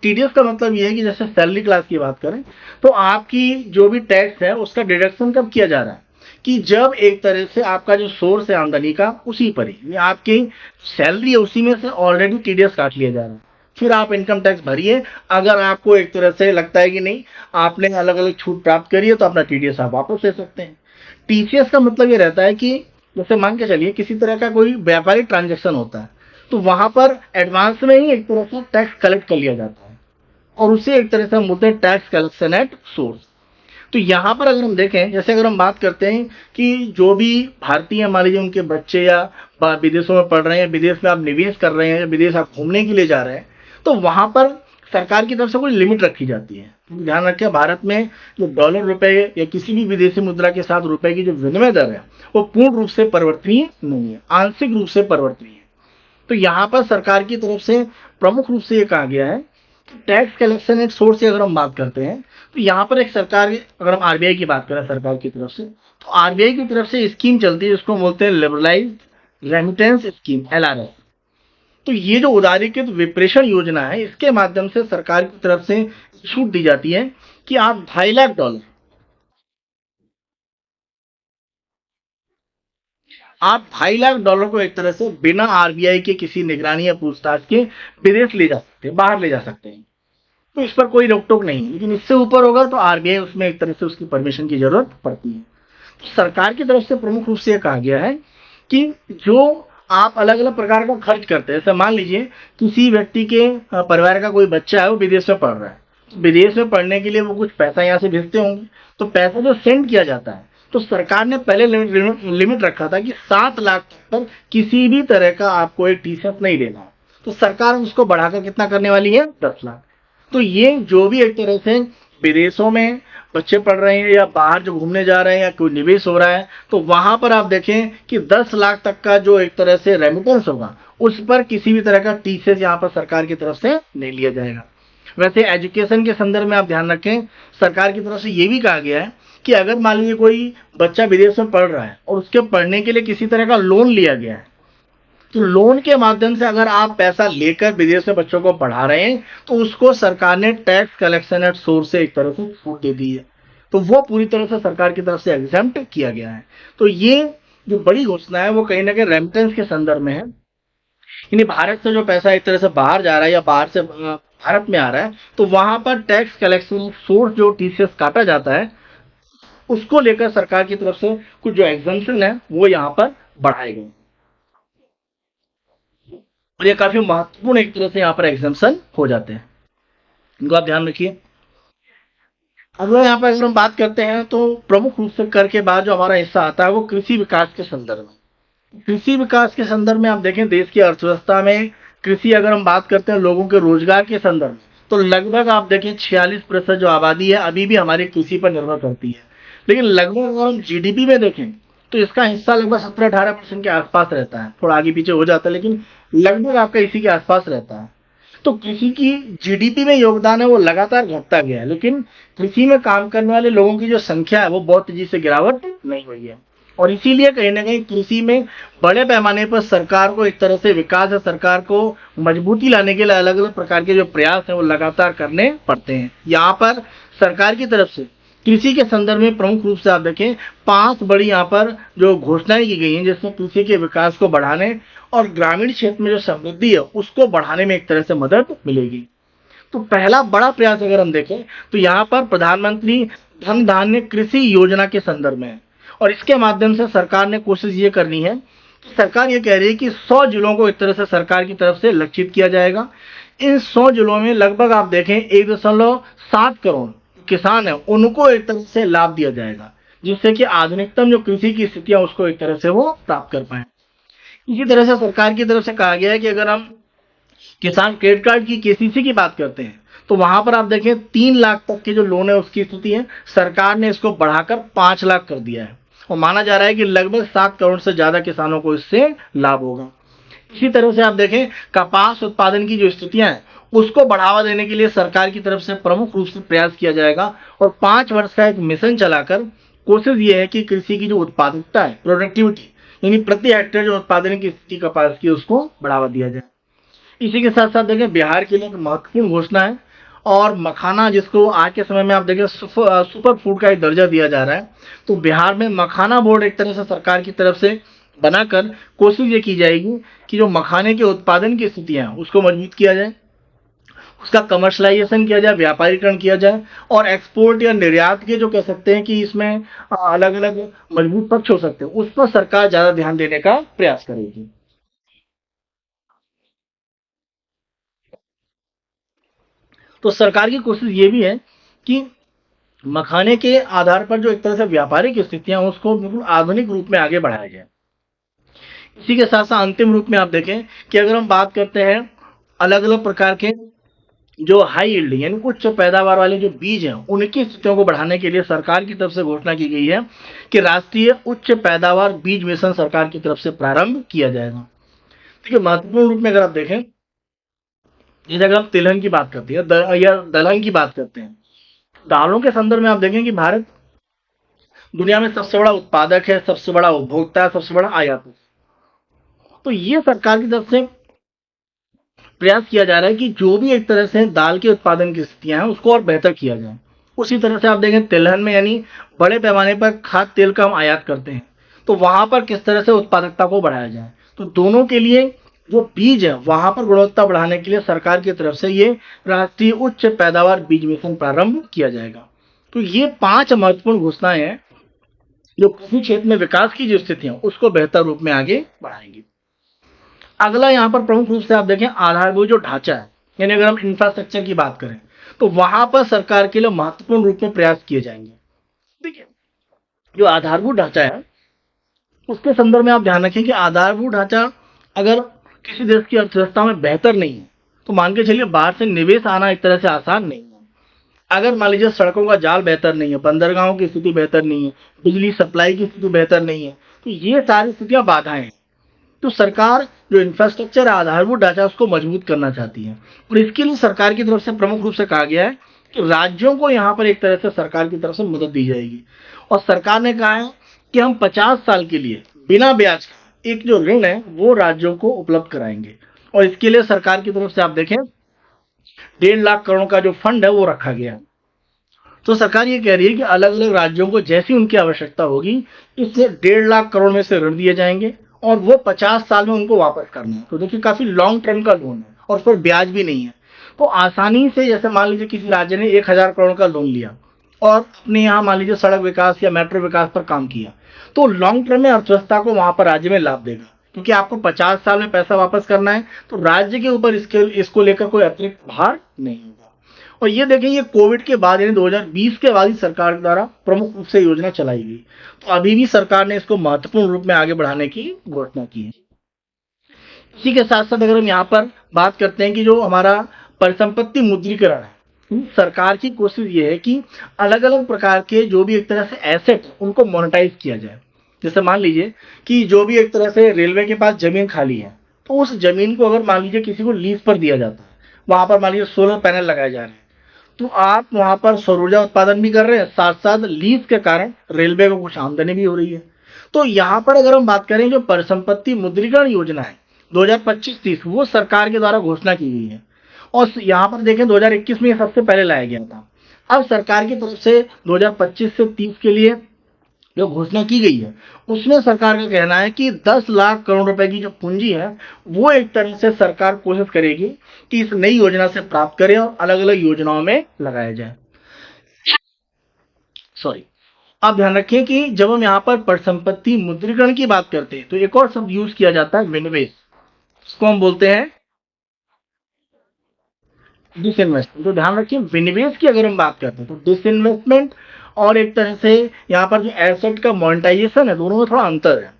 TDS का मतलब ये है कि जैसे सैलरी क्लास की बात करें तो आपकी जो भी टैक्स है उसका डिडक्शन कब किया जा रहा है कि जब एक तरह से आपका जो सोर्स है आमदनी का उसी पर ही आपकी सैलरी है उसी में से ऑलरेडी टीडीएस काट लिया जा रहा है, फिर आप इनकम टैक्स भरिए। अगर आपको एक तरह से लगता है कि नहीं आपने अलग अलग छूट प्राप्त करी है तो अपना टीडीएस आप वापस ले सकते हैं। टीसीएस का मतलब ये रहता है कि जैसे मान के चलिए किसी तरह का कोई व्यापारिक ट्रांजेक्शन होता है तो वहां पर एडवांस में ही एक तरह से टैक्स कलेक्ट कर लिया जाता है और उसे एक तरह से हम बोलते हैं टैक्स कलेक्शन एट सोर्स। तो यहाँ पर अगर हम देखें, जैसे अगर हम बात करते हैं कि जो भी भारतीय मान लीजिए उनके बच्चे या विदेशों में पढ़ रहे हैं, विदेश में आप निवेश कर रहे हैं या विदेश आप घूमने के लिए जा रहे हैं, तो वहां पर सरकार की तरफ से कोई लिमिट रखी जाती है। तो ध्यान रखें, भारत में जो डॉलर रुपए या किसी भी विदेशी मुद्रा के साथ रुपए की जो विनिमय दर है वो पूर्ण रूप से परिवर्तनीय नहीं है, आंशिक रूप से परिवर्तनीय है। तो यहाँ पर सरकार की तरफ से प्रमुख रूप से ये कहा गया है कि टैक्स कलेक्शन एट सोर्स की अगर हम बात करते हैं तो यहाँ पर एक सरकार, अगर हम आरबीआई की बात करें सरकार की तरफ से, तो आरबीआई की तरफ से स्कीम चलती है जिसको बोलते हैं लिबरलाइज्ड रेमिटेंस स्कीम, एलआरएस। तो ये जो उदारीकृत विप्रेषण योजना है इसके माध्यम से सरकार की तरफ से छूट दी जाती है कि आप $2.5 लाख आप $2.5 लाख को एक तरह से बिना आरबीआई के किसी निगरानी या पूछताछ के विदेश ले जा सकते हैं, बाहर ले जा सकते हैं। तो इस पर कोई रोक टोक नहीं है, लेकिन इससे ऊपर होगा तो आरबीआई उसमें एक तरह से उसकी परमिशन की जरूरत पड़ती है। तो सरकार की तरफ से प्रमुख रूप से यह कहा गया है कि जो आप अलग अलग प्रकार का खर्च करते हैं, जैसे मान लीजिए किसी व्यक्ति के परिवार का कोई बच्चा है वो विदेश में पढ़ रहा है, तो विदेश में पढ़ने के लिए वो कुछ पैसा यहाँ से भेजते होंगे, तो पैसा जो सेंड किया जाता है तो सरकार ने पहले लिमिट रखा था कि 7 लाख तक पर किसी भी तरह का आपको एक टीशर्ट नहीं देना है, तो सरकार उसको बढ़ाकर कितना करने वाली है, 10 लाख। तो ये जो भी एक तरह से विदेशों में बच्चे पढ़ रहे हैं या बाहर जो घूमने जा रहे हैं या कोई निवेश हो रहा है तो वहां पर आप देखें कि 10 लाख तक का जो एक तरह से रेमिटेंस होगा उस पर किसी भी तरह का टीसीएस यहाँ पर सरकार की तरफ से नहीं लिया जाएगा। वैसे एजुकेशन के संदर्भ में आप ध्यान रखें, सरकार की तरफ से ये भी कहा गया है कि अगर मान लीजिए कोई बच्चा विदेश में पढ़ रहा है और उसके पढ़ने के लिए किसी तरह का लोन लिया गया है, तो लोन के माध्यम से अगर आप पैसा लेकर विदेश में बच्चों को पढ़ा रहे हैं तो उसको सरकार ने टैक्स कलेक्शन एट सोर्स से एक तरह से छूट दे दी है, तो वो पूरी तरह से सरकार की तरफ से एग्जेम्प्ट किया गया है। तो ये जो बड़ी घोषणा है वो कहीं ना कहीं रेमिटेंस के संदर्भ में है, यानी भारत से जो पैसा एक तरह से बाहर जा रहा है या बाहर से भारत में आ रहा है तो वहां पर टैक्स कलेक्शन सोर्स जो टीसीएस काटा जाता है उसको लेकर सरकार की तरफ से कुछ जो एग्जम्पशन है वो यहाँ पर बढ़ाए गए। और ये काफी महत्वपूर्ण एक तरह से यहाँ पर एग्जाम्पशन हो जाते हैं, इनको आप ध्यान रखिए। अगला यहाँ पर अगर हम बात करते हैं तो प्रमुख रूप से कर के बाद जो हमारा हिस्सा आता है वो कृषि विकास के संदर्भ में। कृषि विकास के संदर्भ में आप देखें देश की अर्थव्यवस्था में कृषि, अगर हम बात करते हैं लोगों के रोजगार के संदर्भ में, तो लगभग आप देखें 46% जो आबादी है अभी भी हमारी कृषि पर निर्भर करती है। लेकिन लगभग अगर हम जीडीपी में देखें तो इसका हिस्सा लगभग 17-18% के आसपास रहता है, थोड़ा आगे पीछे हो जाता है लेकिन लगभग आपका इसी के आसपास रहता है। तो कृषि की जीडीपी में योगदान है वो लगातार घटता गया है, लेकिन कृषि में काम करने वाले लोगों की जो संख्या है वो बहुत तेजी से गिरावट नहीं हुई है। और इसीलिए कहीं ना कहीं कृषि में बड़े पैमाने पर सरकार को एक तरह से विकास है, सरकार को मजबूती लाने के लिए अलग अलग प्रकार के जो प्रयास हैं वो लगातार करने पड़ते हैं। यहाँ पर सरकार की तरफ से कृषि के संदर्भ में प्रमुख रूप से आप देखें 5 बड़ी यहाँ पर जो घोषणाएं की गई हैं, जिसमें कृषि के विकास को बढ़ाने और ग्रामीण क्षेत्र में जो समृद्धि है उसको बढ़ाने में एक तरह से मदद मिलेगी। तो पहला बड़ा प्रयास अगर हम देखें तो यहाँ पर प्रधानमंत्री धन धान्य कृषि योजना के संदर्भ में है। और इसके माध्यम से सरकार ने कोशिश ये करनी है कि सरकार ये कह रही है कि 100 जिलों को एक तरह से सरकार की तरफ से लक्षित किया जाएगा। इन 100 जिलों में लगभग आप देखें 1.7 करोड़ किसान है उनको एक तरह से लाभ दिया जाएगा, जिससे कि आधुनिकतम जो कृषि की स्थितियां उसको एक तरह से वो प्राप्त कर पाए। इसी तरह से सरकार की तरफ से कहा गया है कि अगर हम किसान क्रेडिट कार्ड की केसीसी की बात करते हैं तो वहां पर आप देखें 3 लाख तक के जो लोन है उसकी स्थिति है, सरकार ने इसको बढ़ाकर 5 लाख कर दिया है और माना जा रहा है कि लगभग 7 करोड़ से ज्यादा किसानों को इससे लाभ होगा। इसी तरह से आप देखें कपास उत्पादन की जो स्थितियां हैं उसको बढ़ावा देने के लिए सरकार की तरफ से प्रमुख रूप से प्रयास किया जाएगा और 5 वर्ष का एक मिशन चलाकर कोशिश ये है कि कृषि की जो उत्पादकता है, प्रोडक्टिविटी, यानी प्रति हेक्टेयर जो उत्पादन की स्थिति कपास की उसको बढ़ावा दिया जाए। इसी के साथ साथ देखें बिहार के लिए एक महत्वपूर्ण घोषणा है और मखाना, जिसको आज के समय में आप देखें सुपर फूड का एक दर्जा दिया जा रहा है, तो बिहार में मखाना बोर्ड एक तरह से सरकार की तरफ से बनाकर कोशिश ये की जाएगी कि जो मखाने के उत्पादन की स्थितियां हैं उसको मजबूत किया जाए, उसका कमर्शलाइजेशन किया जाए, व्यापारीकरण किया जाए और एक्सपोर्ट या निर्यात के जो कह सकते हैं कि इसमें अलग अलग मजबूत पक्ष हो सकते हैं उस पर सरकार ज्यादा ध्यान देने का प्रयास करेगी। तो सरकार की कोशिश ये भी है कि मखाने के आधार पर जो एक तरह से व्यापारिक स्थितियां हैं उसको बिल्कुल आधुनिक रूप में आगे बढ़ाया जाए। इसी के साथ साथ अंतिम रूप में आप देखें कि अगर हम बात करते हैं अलग अलग प्रकार के जो हाई यील्डिंग यानी उच्च पैदावार वाले जो बीज हैं उनकी स्थितियों को बढ़ाने के लिए सरकार की तरफ से घोषणा की गई है कि राष्ट्रीय उच्च पैदावार बीज मिशन सरकार की तरफ से प्रारंभ किया जाएगा। ठीक है, महत्वपूर्ण रूप में अगर आप देखें, जैसे अगर हम तिलहन की बात करते हैं या दलहन की बात करते हैं, दालों के संदर्भ में आप देखें कि भारत दुनिया में सबसे बड़ा उत्पादक है, सबसे बड़ा उपभोक्ता है, सबसे बड़ा आयातक है। तो ये सरकार की तरफ से प्रयास किया जा रहा है कि जो भी एक तरह से दाल के उत्पादन की स्थितियां हैं उसको और बेहतर किया जाए। उसी तरह से आप देखें तिलहन में यानी बड़े पैमाने पर खाद्य तेल का हम आयात करते हैं, तो वहां पर किस तरह से उत्पादकता को बढ़ाया जाए। तो दोनों के लिए जो बीज है वहां पर गुणवत्ता बढ़ाने के लिए सरकार की तरफ से ये राष्ट्रीय उच्च पैदावार बीज मिशन प्रारंभ किया जाएगा। तो ये 5 महत्वपूर्ण घोषणाएं हैं जो कृषि क्षेत्र में विकास की जो स्थितियां उसको बेहतर रूप में आगे बढ़ाएंगी। अगला यहाँ पर प्रमुख रूप से आप देखें आधारभूत जो ढांचा है, यानी अगर हम इंफ्रास्ट्रक्चर की बात करें तो वहां पर सरकार के लिए महत्वपूर्ण रूप में प्रयास किए जाएंगे। देखिए, जो आधारभूत ढांचा है उसके संदर्भ में आप ध्यान रखें कि आधारभूत ढांचा अगर किसी देश की अर्थव्यवस्था में बेहतर नहीं है तो मान के चलिए बाहर से निवेश आना एक तरह से आसान नहीं है। अगर मान लीजिए सड़कों का जाल बेहतर नहीं है, बंदरगाहों की स्थिति बेहतर नहीं है, बिजली सप्लाई की स्थिति बेहतर नहीं है, तो ये सारी स्थितियां बाधाएं हैं। तो सरकार जो इंफ्रास्ट्रक्चर आधारभूत ढांचा उसको मजबूत करना चाहती है और इसके लिए सरकार की तरफ से प्रमुख रूप से कहा गया है कि राज्यों को यहाँ पर एक तरह से सरकार की तरफ से मदद दी जाएगी और सरकार ने कहा है कि हम 50 साल के लिए बिना ब्याज का एक जो ऋण है वो राज्यों को उपलब्ध कराएंगे और इसके लिए सरकार की तरफ से आप देखें 1.5 लाख करोड़ का जो फंड है वो रखा गया है। तो सरकार ये कह रही है कि अलग अलग राज्यों को जैसी उनकी आवश्यकता होगी इससे 1.5 लाख करोड़ में से ऋण दिए जाएंगे और वो 50 साल में उनको वापस करना है। तो देखिए काफी लॉन्ग टर्म का लोन है और उस पर ब्याज भी नहीं है, तो आसानी से, जैसे मान लीजिए किसी राज्य ने 1000 करोड़ का लोन लिया और अपने यहाँ मान लीजिए सड़क विकास या मेट्रो विकास पर काम किया, तो लॉन्ग टर्म में अर्थव्यवस्था को वहां पर राज्य में लाभ देगा क्योंकि आपको 50 साल में पैसा वापस करना है, तो राज्य के ऊपर इसको लेकर कोई अतिरिक्त भार नहीं होगा। और ये देखें, ये कोविड के बाद यानी 2020 के बाद ही सरकार द्वारा प्रमुख रूप से योजना चलाई गई, तो अभी भी सरकार ने इसको महत्वपूर्ण रूप में आगे बढ़ाने की घोषणा की है। इसी के साथ साथ अगर हम यहाँ पर बात करते हैं कि जो हमारा परिसंपत्ति मुद्रीकरण है, सरकार की कोशिश ये है कि अलग अलग प्रकार के जो भी एक तरह से एसेट उनको मोनेटाइज किया जाए। जैसे मान लीजिए कि जो भी एक तरह से रेलवे के पास जमीन खाली है, तो उस जमीन को अगर मान लीजिए किसी को लीज पर दिया जाता है, वहां पर मान लीजिए सोलर पैनल लगाए जा रहे हैं, तो आप वहां पर सौर ऊर्जा उत्पादन भी कर रहे हैं, साथ साथ लीज के कारण रेलवे को कुछ आमदनी भी हो रही है। तो यहाँ पर अगर हम बात करें जो परिसंपत्ति मुद्रीकरण योजना है 2025-30, वो सरकार के द्वारा घोषणा की गई है। और यहाँ पर देखें 2021 में ये सबसे पहले लाया गया था। अब सरकार की तरफ से 2025 से 30 के लिए जो घोषणा की गई है, उसमें सरकार का कहना है कि 10 लाख करोड़ रुपए की जो पूंजी है, वो एक तरह से सरकार कोशिश करेगी कि इस नई योजना से प्राप्त करें और अलग अलग योजनाओं में लगाया जाए। सॉरी, आप ध्यान रखें कि जब हम यहाँ पर परिसंपत्ति मुद्रीकरण की बात करते हैं, तो एक और शब्द यूज किया जाता है विनिवेश। इसको हम बोलते हैं डिसइन्वेस्टमेंट। तो ध्यान रखिए, विनिवेश की अगर हम बात करते हैं तो डिसइन्वेस्टमेंट और एक तरह से यहाँ पर जो एसेट का मोनेटाइजेशन है, दोनों में थोड़ा अंतर है।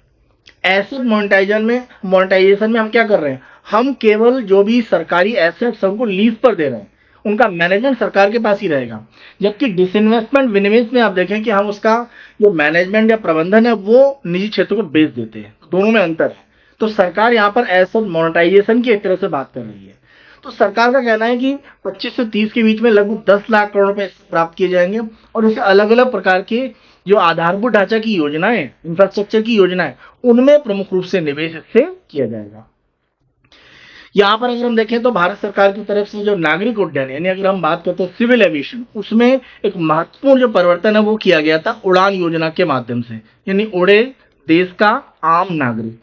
एसेट मोनेटाइजेशन में हम क्या कर रहे हैं, हम केवल जो भी सरकारी एसेट्स हमको लीज पर दे रहे हैं, उनका मैनेजमेंट सरकार के पास ही रहेगा। जबकि डिसइन्वेस्टमेंट विनिवेश में आप देखें कि हम उसका जो मैनेजमेंट या प्रबंधन है वो निजी क्षेत्र को बेच देते हैं। दोनों में अंतर है। तो सरकार यहाँ पर एसेट मोनेटाइजेशन की एक तरह से बात कर रही है। तो सरकार का कहना है कि 25 से 30 के बीच में लगभग 10 लाख करोड़ रुपए प्राप्त किए जाएंगे और इसे अलग अलग प्रकार के जो आधारभूत ढांचा की योजनाएं, इंफ्रास्ट्रक्चर की योजनाएं, उनमें प्रमुख रूप से निवेश इससे किया जाएगा। यहाँ पर अगर हम देखें तो भारत सरकार की तरफ से जो नागरिक उड्डयन, यानी अगर हम बात करते हैं सिविल एविएशन, उसमें एक महत्वपूर्ण जो परिवर्तन है वो किया गया था उड़ान योजना के माध्यम से, यानी उड़े देश का आम नागरिक।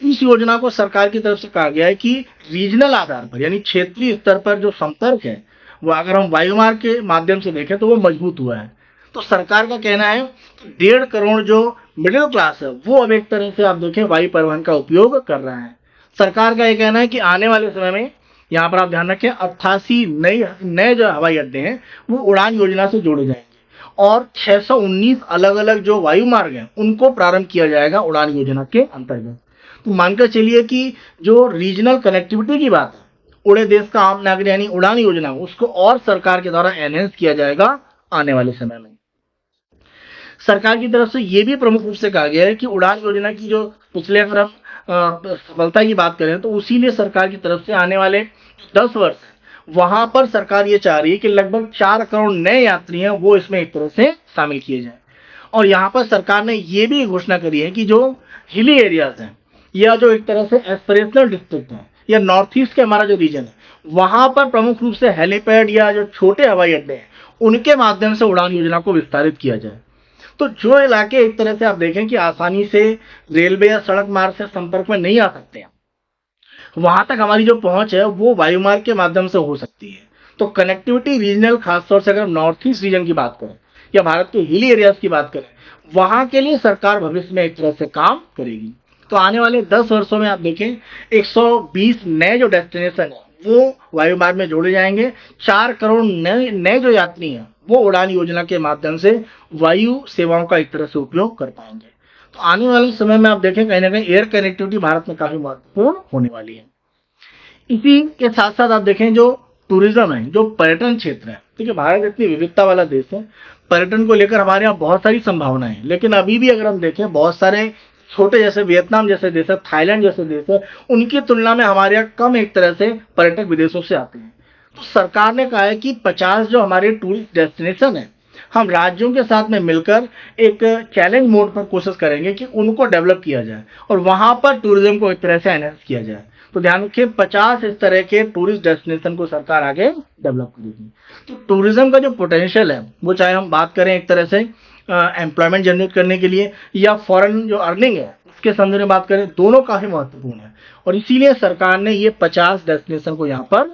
इस योजना को सरकार की तरफ से कहा गया है कि रीजनल आधार पर, यानी क्षेत्रीय स्तर पर जो संपर्क है वो अगर हम वायुमार्ग के माध्यम से देखें तो वो मजबूत हुआ है। तो सरकार का कहना है कि 1.5 करोड़ जो मिडिल क्लास है वो अब एक तरह से आप देखें वायु परिवहन का उपयोग कर रहा है। सरकार का यह कहना है कि आने वाले समय में, यहाँ पर आप ध्यान रखें, 88 नए जो हवाई अड्डे हैं वो उड़ान योजना से जोड़े जाएंगे और 619 अलग अलग जो वायु मार्ग हैं उनको प्रारंभ किया जाएगा उड़ान योजना के अंतर्गत। तो मानकर चलिए कि जो रीजनल कनेक्टिविटी की बात है, उड़े देश का आम नागरिक यानी उड़ान योजना, उसको और सरकार के द्वारा एनहेंस किया जाएगा आने वाले समय में। सरकार की तरफ से यह भी प्रमुख रूप से कहा गया है कि उड़ान योजना की जो पिछले अगर हम सफलता की बात करें तो उसी लिए सरकार की तरफ से आने वाले 10 वर्ष वहां पर सरकार ये चाह रही है कि लगभग 4 करोड़ नए यात्री हैं वो इसमें एक तरह से शामिल किए जाएं। और यहाँ पर सरकार ने ये भी घोषणा करी है कि जो हिली एरियाज हैं या जो एक तरह से एस्पिरेशनल डिस्ट्रिक्ट है या नॉर्थ ईस्ट के हमारा जो रीजन है, वहां पर प्रमुख रूप से हेलीपैड या जो छोटे हवाई अड्डे हैं उनके माध्यम से उड़ान योजना को विस्तारित किया जाए। तो जो इलाके एक तरह से आप देखें कि आसानी से रेलवे या सड़क मार्ग से संपर्क में नहीं आ सकते हैं, वहां तक हमारी जो पहुंच है वो वायुमार्ग के माध्यम से हो सकती है। तो कनेक्टिविटी रीजनल, खासतौर से अगर नॉर्थ ईस्ट रीजन की बात करें या भारत के हिली एरियाज की बात करें, वहां के लिए सरकार भविष्य में एक तरह से काम करेगी। तो आने वाले 10 वर्षों में आप देखें 120 नए जो डेस्टिनेशन है वो वायुमार्ग में जोड़े जाएंगे। 4 करोड़ नए जो यात्री हैं वो उड़ान योजना के माध्यम से वायु सेवाओं का एक तरह से उपयोग कर पाएंगे। तो आने वाले समय में आप देखें कहीं ना कहीं एयर कनेक्टिविटी भारत में काफी महत्वपूर्ण होने वाली है। इसी के साथ साथ आप देखें जो टूरिज्म है, जो पर्यटन क्षेत्र है, देखिए भारत इतनी विविधता वाला देश है, पर्यटन को लेकर हमारे यहाँ बहुत सारी संभावनाएं हैं, लेकिन अभी भी अगर हम देखें बहुत सारे छोटे जैसे वियतनाम जैसे देश है, थाईलैंड जैसे देश है, उनकी तुलना में हमारे यहाँ कम एक तरह से पर्यटक विदेशों से आते हैं। तो सरकार ने कहा है कि 50 जो हमारे टूरिस्ट डेस्टिनेशन है, हम राज्यों के साथ में मिलकर एक चैलेंज मोड पर कोशिश करेंगे कि उनको डेवलप किया जाए और वहां पर टूरिज्म को एक तरह से एनहेंस किया जाए। तो ध्यान रखिए 50 इस तरह के टूरिस्ट डेस्टिनेशन को सरकार आगे डेवलप करेगी। तो टूरिज्म का जो पोटेंशियल है वो, चाहे हम बात करें एक तरह से एम्प्लॉयमेंट जनरेट करने के लिए या फॉरेन जो अर्निंग है उसके संदर्भ में बात करें, दोनों काफी महत्वपूर्ण है और इसीलिए सरकार ने ये 50 डेस्टिनेशन को यहाँ पर।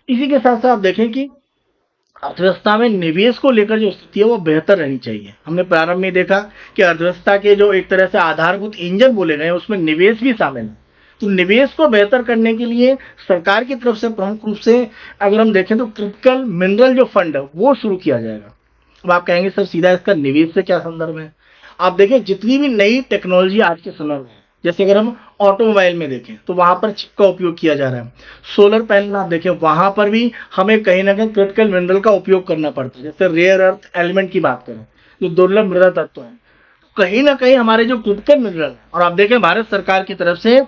इसी के साथ साथ आप देखें कि अर्थव्यवस्था में निवेश को लेकर जो स्थिति है वो बेहतर रहनी चाहिए। हमने प्रारंभ में देखा कि अर्थव्यवस्था के जो एक तरह से आधारभूत इंजन बोले गए उसमें निवेश भी शामिल है। तो निवेश को बेहतर करने के लिए सरकार की तरफ से प्रमुख रूप से अगर हम देखें तो क्रिटिकल मिनरल जो फंड है वो शुरू किया जाएगा। अब आप कहेंगे सर सीधा इसका निवेश से क्या संदर्भ है? आप देखें जितनी भी नई टेक्नोलॉजी आज के समय में है, जैसे अगर हम ऑटोमोबाइल में देखें तो वहां पर चिप का उपयोग किया जा रहा है। सोलर पैनल आप देखें वहां पर भी हमें कहीं ना कहीं क्रिटिकल मिनरल का उपयोग करना पड़ता है। जैसे रेयर अर्थ एलिमेंट की बात करें जो दुर्लभ मृदा तत्व है, कहीं ना कहीं हमारे जो क्रिटिकल मिनरल, और आप देखें भारत सरकार की तरफ से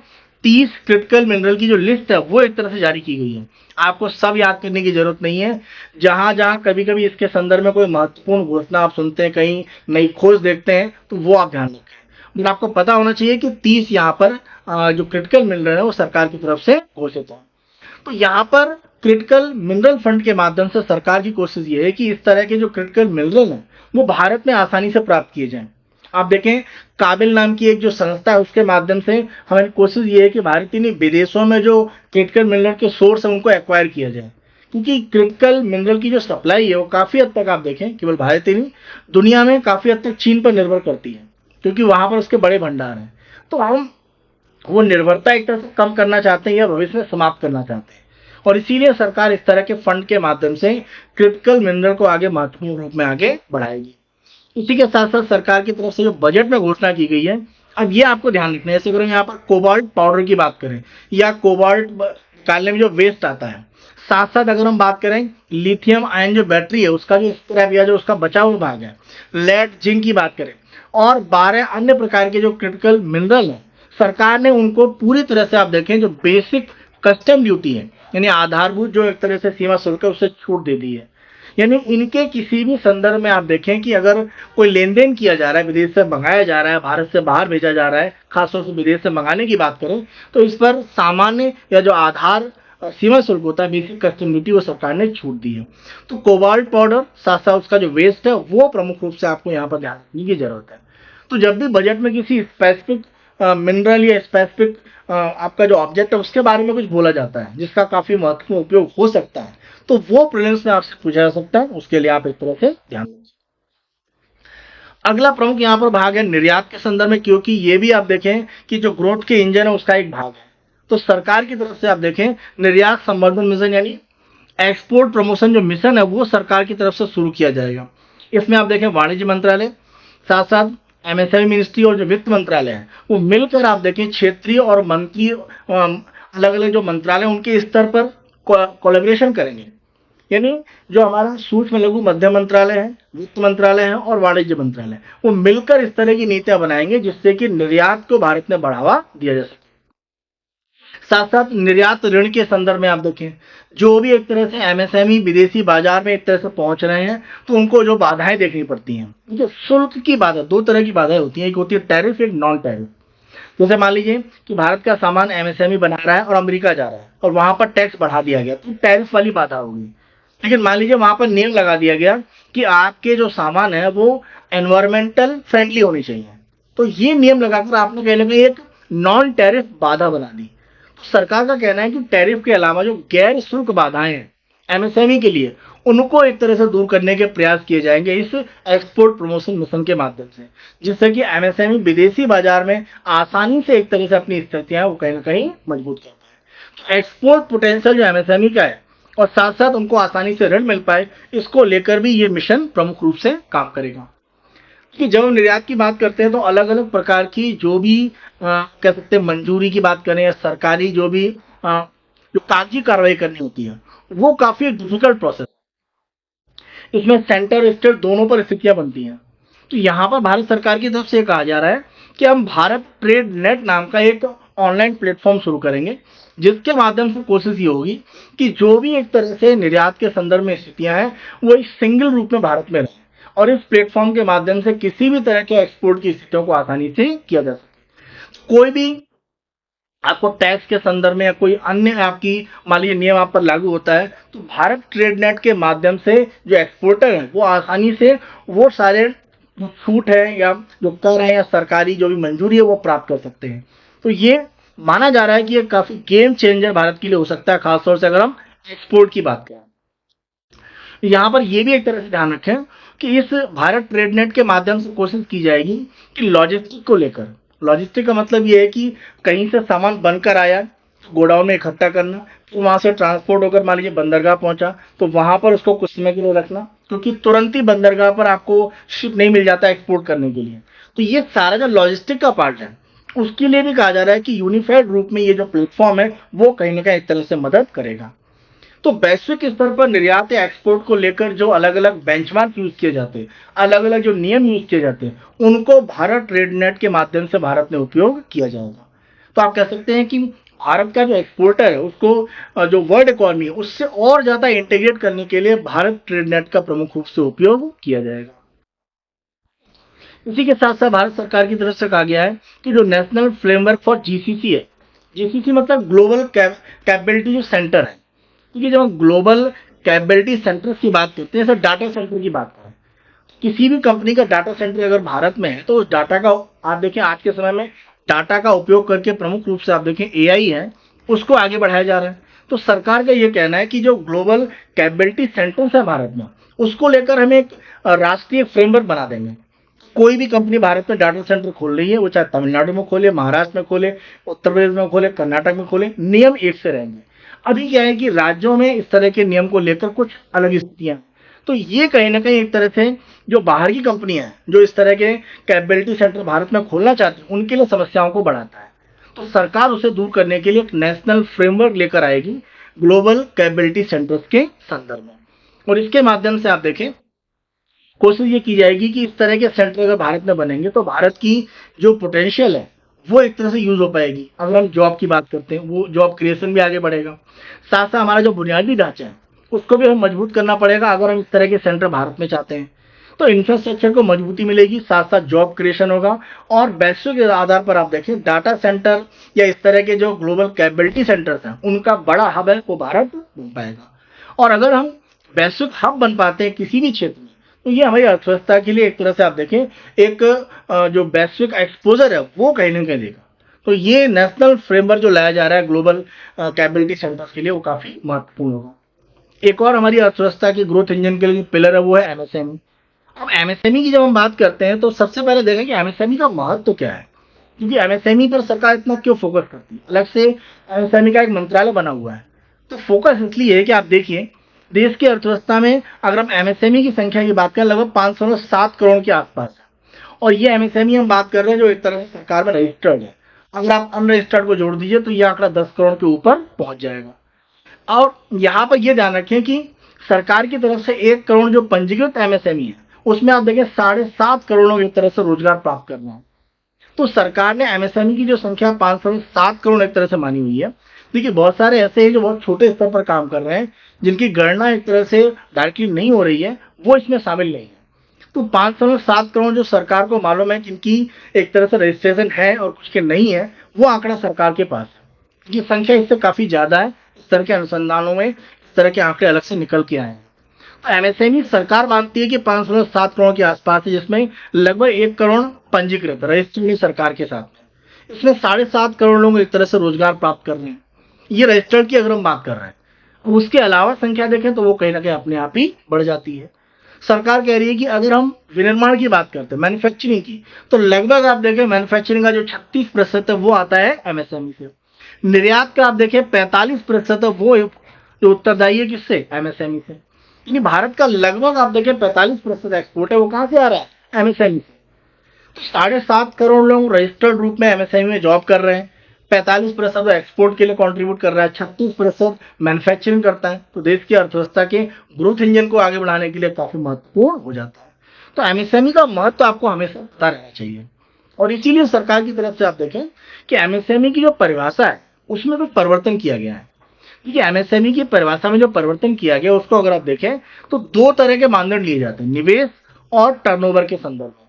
30 क्रिटिकल मिनरल की जो लिस्ट है वो एक तरह से जारी की गई है। आपको सब याद करने की जरूरत नहीं है। जहां जहां कभी कभी इसके संदर्भ में कोई महत्वपूर्ण घोषणा आप सुनते हैं, कहीं नई खोज देखते हैं, तो वो आप ध्यान रखें। बट आपको पता होना चाहिए कि 30 यहाँ पर जो क्रिटिकल मिनरल है वो सरकार की तरफ से घोषित है। तो यहाँ पर क्रिटिकल मिनरल फंड के माध्यम से सरकार की कोशिश ये है कि इस तरह के जो क्रिटिकल मिनरल है वो भारत में आसानी से प्राप्त किए जाएं। आप देखें काबिल नाम की एक जो संस्था है उसके माध्यम से हमारी कोशिश ये है कि भारतीय नहीं विदेशों में जो क्रिटिकल मिनरल के सोर्स है उनको एक्वायर किया जाए, क्योंकि क्रिटिकल मिनरल की जो सप्लाई है वो काफी हद तक आप देखें केवल भारत ही नहीं दुनिया में काफी हद तक चीन पर निर्भर करती है, क्योंकि वहां पर उसके बड़े भंडार हैं। तो हम वो निर्भरता एक तरह से कम करना चाहते हैं या भविष्य में समाप्त करना चाहते हैं, और इसीलिए सरकार इस तरह के फंड के माध्यम से क्रिटिकल मिनरल को आगे महत्वपूर्ण रूप में आगे बढ़ाएगी। इसी के साथ साथ सरकार की तरफ से जो बजट में घोषणा की गई है, अब ये आपको ध्यान रखना है। जैसे अगर यहाँ पर कोबाल्ट पाउडर की बात करें या कोबाल्ट निकालने में जो वेस्ट आता है, साथ साथ अगर हम बात करें लिथियम आयन जो बैटरी है उसका जो स्क्रैप या जो उसका बचा हुआ भाग है, लेड जिंक की बात करें, और 12 अन्य प्रकार के जो क्रिटिकल मिनरल है, सरकार ने उनको पूरी तरह से आप देखें जो बेसिक कस्टम ड्यूटी है यानी आधारभूत जो एक तरह से सीमा शुल्क है उससे छूट दे दी है। यानी इनके किसी भी संदर्भ में आप देखें कि अगर कोई लेन देन किया जा रहा है, विदेश से मंगाया जा रहा है, भारत से बाहर भेजा जा रहा है, खासतौर से विदेश से मंगाने की बात करें, तो इस पर सामान्य या जो आधार सीमा शुल्क होता है बेसिक कस्टम ड्यूटी वो सरकार ने छूट दी है। तो कोबाल्ट पाउडर साथ साथ उसका जो वेस्ट है वो प्रमुख रूप से आपको यहाँ पर ध्यान रखने की जरूरत है। तो जब भी बजट में किसी स्पेसिफिक मिनरल या स्पेसिफिक आपका जो ऑब्जेक्ट है उसके बारे में कुछ बोला जाता है जिसका काफी महत्वपूर्ण उपयोग हो सकता है, तो वो प्रीलिम्स में आपसे पूछा जा सकता है, उसके लिए आप एक तरह से ध्यान रखें। अगला प्रमुख यहाँ पर भाग है निर्यात के संदर्भ में, क्योंकि ये भी आप देखें कि जो ग्रोथ के इंजन है उसका एक भाग है। तो सरकार की तरफ से आप देखें निर्यात संवर्धन मिशन यानी एक्सपोर्ट प्रमोशन जो मिशन है वो सरकार की तरफ से शुरू किया जाएगा। इसमें आप देखें वाणिज्य मंत्रालय साथ साथ एमएसएमई मिनिस्ट्री और जो वित्त मंत्रालय है वो मिलकर आप देखें क्षेत्रीय और मंत्री अलग अलग जो मंत्रालय उनके स्तर पर कोलैबोरेशन करेंगे। यानी जो हमारा सूक्ष्म लघु मध्यम मंत्रालय है, वित्त मंत्रालय है और वाणिज्य मंत्रालय वो मिलकर इस तरह की नीतियां बनाएंगे जिससे कि निर्यात को भारत में बढ़ावा दिया जा सके। साथ साथ निर्यात ऋण के संदर्भ में आप देखें जो भी एक तरह से एमएसएमई विदेशी बाजार में एक तरह से पहुंच रहे हैं तो उनको जो बाधाएं देखनी पड़ती हैं, जो शुल्क की बाधा, दो तरह की बाधाएं होती हैं, एक होती है टैरिफ, एक नॉन टैरिफ। जैसे मान लीजिए कि भारत का सामान एमएसएमई बना रहा है और अमेरिका जा रहा है और वहां पर टैक्स बढ़ा दिया गया तो टैरिफ वाली बाधा होगी। लेकिन मान लीजिए वहां पर नियम लगा दिया गया कि आपके जो सामान है वो एनवायरमेंटल फ्रेंडली होनी चाहिए, तो ये नियम लगाकर आपने कहीं ना कहीं एक नॉन टैरिफ बाधा बना दी। तो सरकार का कहना है कि टैरिफ के अलावा जो गैर शुल्क बाधाएं हैं एमएसएमई के लिए उनको एक तरह से दूर करने के प्रयास किए जाएंगे इस एक्सपोर्ट प्रमोशन मिशन के माध्यम से, जिससे कि एमएसएमई विदेशी बाजार में आसानी से एक तरह से अपनी स्थितियां वो कहीं ना कहीं मजबूत कर पाए। तो एक्सपोर्ट पोटेंशियल जो एमएसएमई का है और साथ साथ उनको आसानी से ऋण मिल पाए, इसको लेकर भी ये मिशन प्रमुख रूप से काम करेगा। कि जब हम निर्यात की बात करते हैं तो अलग अलग प्रकार की जो भी कह सकते हैं मंजूरी की बात करें या सरकारी जो भी जो कागजी कार्रवाई करनी होती है वो काफी डिफिकल्ट प्रोसेस, इसमें सेंटर स्टेट दोनों पर स्थितियां बनती हैं। तो यहाँ पर भारत सरकार की तरफ से कहा जा रहा है कि हम भारत ट्रेड नेट नाम का एक ऑनलाइन प्लेटफॉर्म शुरू करेंगे जिसके माध्यम से कोशिश ये होगी कि जो भी एक तरह से निर्यात के संदर्भ में स्थितियां हैं वो एक सिंगल रूप में भारत में रहे और इस प्लेटफॉर्म के माध्यम से किसी भी तरह के एक्सपोर्ट की स्थितियों को आसानी से किया जा सके। कोई भी आपको टैक्स के संदर्भ में या कोई अन्य आपकी मान लीजिए नियम आप पर लागू होता है तो भारत ट्रेड नेट के माध्यम से जो एक्सपोर्टर है वो आसानी से वो सारे जो छूट है या जो कर है या सरकारी जो भी मंजूरी है वो प्राप्त कर सकते हैं। तो ये माना जा रहा है कि ये काफी गेम चेंजर भारत के लिए हो सकता है, खासतौर से अगर हम एक्सपोर्ट की बात करें। यहाँ पर ये भी एक तरह से ध्यान रखें कि इस भारत ट्रेड नेट के माध्यम से कोशिश की जाएगी कि लॉजिस्टिक को लेकर, लॉजिस्टिक का मतलब ये है कि कहीं से सामान बनकर आया, गोडाउन में इकट्ठा करना, फिर वहां से ट्रांसपोर्ट होकर मान लीजिए बंदरगाह पहुंचा, तो वहां पर उसको कुछ समय के लिए रखना, क्योंकि तुरंत ही बंदरगाह पर आपको शिप नहीं मिल जाता एक्सपोर्ट करने के लिए। तो ये सारा जो लॉजिस्टिक का पार्ट है उसके लिए भी कहा जा रहा है कि यूनिफाइड रूप में ये जो प्लेटफॉर्म है वो कहीं ना कहीं एक तरह से मदद करेगा। तो वैश्विक स्तर पर निर्यात या एक्सपोर्ट को लेकर जो अलग अलग बेंचमार्क यूज किए जाते हैं, अलग अलग जो नियम यूज किए जाते हैं, उनको भारत ट्रेड नेट के माध्यम से भारत में उपयोग किया जाएगा। तो आप कह सकते हैं कि भारत का जो एक्सपोर्टर है उसको जो वर्ल्ड इकोनॉमी है उससे और ज्यादा इंटीग्रेट करने के लिए भारत ट्रेड नेट का प्रमुख रूप से उपयोग किया जाएगा। इसी के साथ साथ भारत सरकार की तरफ से कहा गया है कि जो नेशनल फ्रेमवर्क फॉर जीसीसी है, जीसीसी मतलब ग्लोबल कैपेबिलिटी जो सेंटर है, क्योंकि जब हम ग्लोबल कैपेबिलिटी सेंटर की बात करते हैं, जैसे डाटा सेंटर की बात करें, किसी भी कंपनी का डाटा सेंटर अगर भारत में है तो उस डाटा का आप देखें आज के समय में डाटा का उपयोग करके प्रमुख रूप से आप देखें एआई है उसको आगे बढ़ाया जा रहा है। तो सरकार का ये कहना है कि जो ग्लोबल कैपेबिलिटी सेंटर्स है भारत में उसको लेकर हम एक राष्ट्रीय फ्रेमवर्क बना देंगे। कोई भी कंपनी भारत में डाटा सेंटर खोल रही है, वो चाहे तमिलनाडु में खोले, महाराष्ट्र में खोले, उत्तर प्रदेश में खोले, कर्नाटक में खोले, नियम एक से रहेंगे। अभी क्या है कि राज्यों में इस तरह के नियम को लेकर कुछ अलग स्थितियां, तो ये कहीं ना कहीं एक तरह से जो बाहर की कंपनियां हैं जो इस तरह के कैपेबिलिटी सेंटर भारत में खोलना चाहती हैं उनके लिए समस्याओं को बढ़ाता है। तो सरकार उसे दूर करने के लिए एक नेशनल फ्रेमवर्क लेकर आएगी ग्लोबल कैपेबिलिटी सेंटर्स के संदर्भ में, और इसके माध्यम से आप देखें कोशिश ये की जाएगी कि इस तरह के सेंटर अगर भारत में बनेंगे तो भारत की जो पोटेंशियल है वो एक तरह से यूज हो पाएगी। अगर हम जॉब की बात करते हैं वो जॉब क्रिएशन भी आगे बढ़ेगा, साथ साथ हमारा जो बुनियादी ढांचा है उसको भी हमें मजबूत करना पड़ेगा अगर हम इस तरह के सेंटर भारत में चाहते हैं। तो इंफ्रास्ट्रक्चर को मजबूती मिलेगी, साथ साथ जॉब क्रिएशन होगा, और वैश्विक आधार पर आप देखें डाटा सेंटर या इस तरह के जो ग्लोबल कैपेबिलिटी सेंटर्स हैं उनका बड़ा हब है वो भारत बन पाएगा। और अगर हम वैश्विक हब बन पाते हैं किसी भी क्षेत्र में तो ये हमारी अर्थव्यवस्था के लिए एक तरह से आप देखें एक जो वैश्विक एक्सपोजर है वो कहीं ना कहीं देगा। तो ये नेशनल फ्रेमवर्क जो लाया जा रहा है ग्लोबल कैपेबिलिटी सेंटर्स के लिए वो काफी महत्वपूर्ण होगा। एक और हमारी अर्थव्यवस्था की ग्रोथ इंजन के लिए पिलर है वो है एमएसएमई। अब एमएसएमई की जब हम बात करते हैं तो सबसे पहले देखें कि एमएसएमई का महत्व तो क्या है, क्योंकि एमएसएमई पर सरकार इतना क्यों फोकस करती है। अलग से एमएसएमई का एक मंत्रालय बना हुआ है। तो फोकस इसलिए है कि आप देखिए देश की अर्थव्यवस्था में अगर हम एमएसएमई की संख्या की बात करें लगभग 507 करोड़ के आसपास है, और ये एमएसएमई हम बात कर रहे हैं जो एक तरह से सरकार में रजिस्टर्ड है। अगर आप अनरजिस्टर्ड को जोड़ दीजिए तो ये आंकड़ा 10 करोड़ के ऊपर पहुंच जाएगा। और यहाँ पर यह ध्यान रखें कि सरकार की तरफ से 1 करोड़ जो पंजीकृत एमएसएमई है उसमें आप देखें 7.5 करोड़ लोग एक तरह से रोजगार प्राप्त कर रहे हैं। तो सरकार ने एमएसएमई की जो संख्या 507 करोड़ एक तरह से मानी हुई है। देखिए बहुत सारे ऐसे हैं जो बहुत छोटे स्तर पर काम कर रहे हैं जिनकी गणना एक तरह से डायरेक्टली नहीं हो रही है, वो इसमें शामिल नहीं है। तो 507 करोड़ जो सरकार को मालूम है जिनकी एक तरह से रजिस्ट्रेशन है और कुछ के नहीं है, वो आंकड़ा सरकार के पास है। ये संख्या इससे काफी ज्यादा है। इस तरह के अनुसंधानों में इस तरह के आंकड़े अलग से निकल के आए हैं। तो एमएसएमई सरकार मानती है कि 507 करोड़ के आसपास है, जिसमें लगभग 1 करोड़ पंजीकृत रजिस्टर्ड सरकार के साथ में। इसमें 7.5 करोड़ लोग एक तरह से रोजगार प्राप्त कर रहे हैं। ये रजिस्टर्ड की अगर हम बात कर रहे हैं, उसके अलावा संख्या देखें तो वो कहीं ना कहीं अपने आप ही बढ़ जाती है। सरकार कह रही है कि अगर हम विनिर्माण की बात करते हैं, मैन्युफैक्चरिंग की, तो लगभग आप देखें मैन्युफैक्चरिंग का जो 36% है वो आता है एमएसएमई से। निर्यात का आप देखें 45% है वो जो उत्तरदायी है किससे, एमएसएमई से। यानी भारत का लगभग आप देखें 45% एक्सपोर्ट है वो कहां से आ रहा है, एमएसएमई से। तो 7.5 करोड़ लोग रजिस्टर्ड रूप में एमएसएमई में जॉब कर रहे हैं, 45% एक्सपोर्ट के लिए कंट्रीब्यूट कर रहा है, 36% मैन्युफैक्चरिंग करता है। तो देश की अर्थव्यवस्था के ग्रोथ इंजन को आगे बढ़ाने के लिए काफी महत्वपूर्ण हो जाता है। तो एमएसएमई का महत्व तो आपको हमेशा पता रहना चाहिए, और इसीलिए सरकार की तरफ से आप देखें कि एमएसएमई की जो परिभाषा है उसमें कुछ परिवर्तन किया गया है। देखिए एमएसएमई की परिभाषा में जो परिवर्तन किया गया उसको अगर आप देखें तो 2 तरह के मानदंड लिए जाते हैं, निवेश और टर्नओवर के संदर्भ में।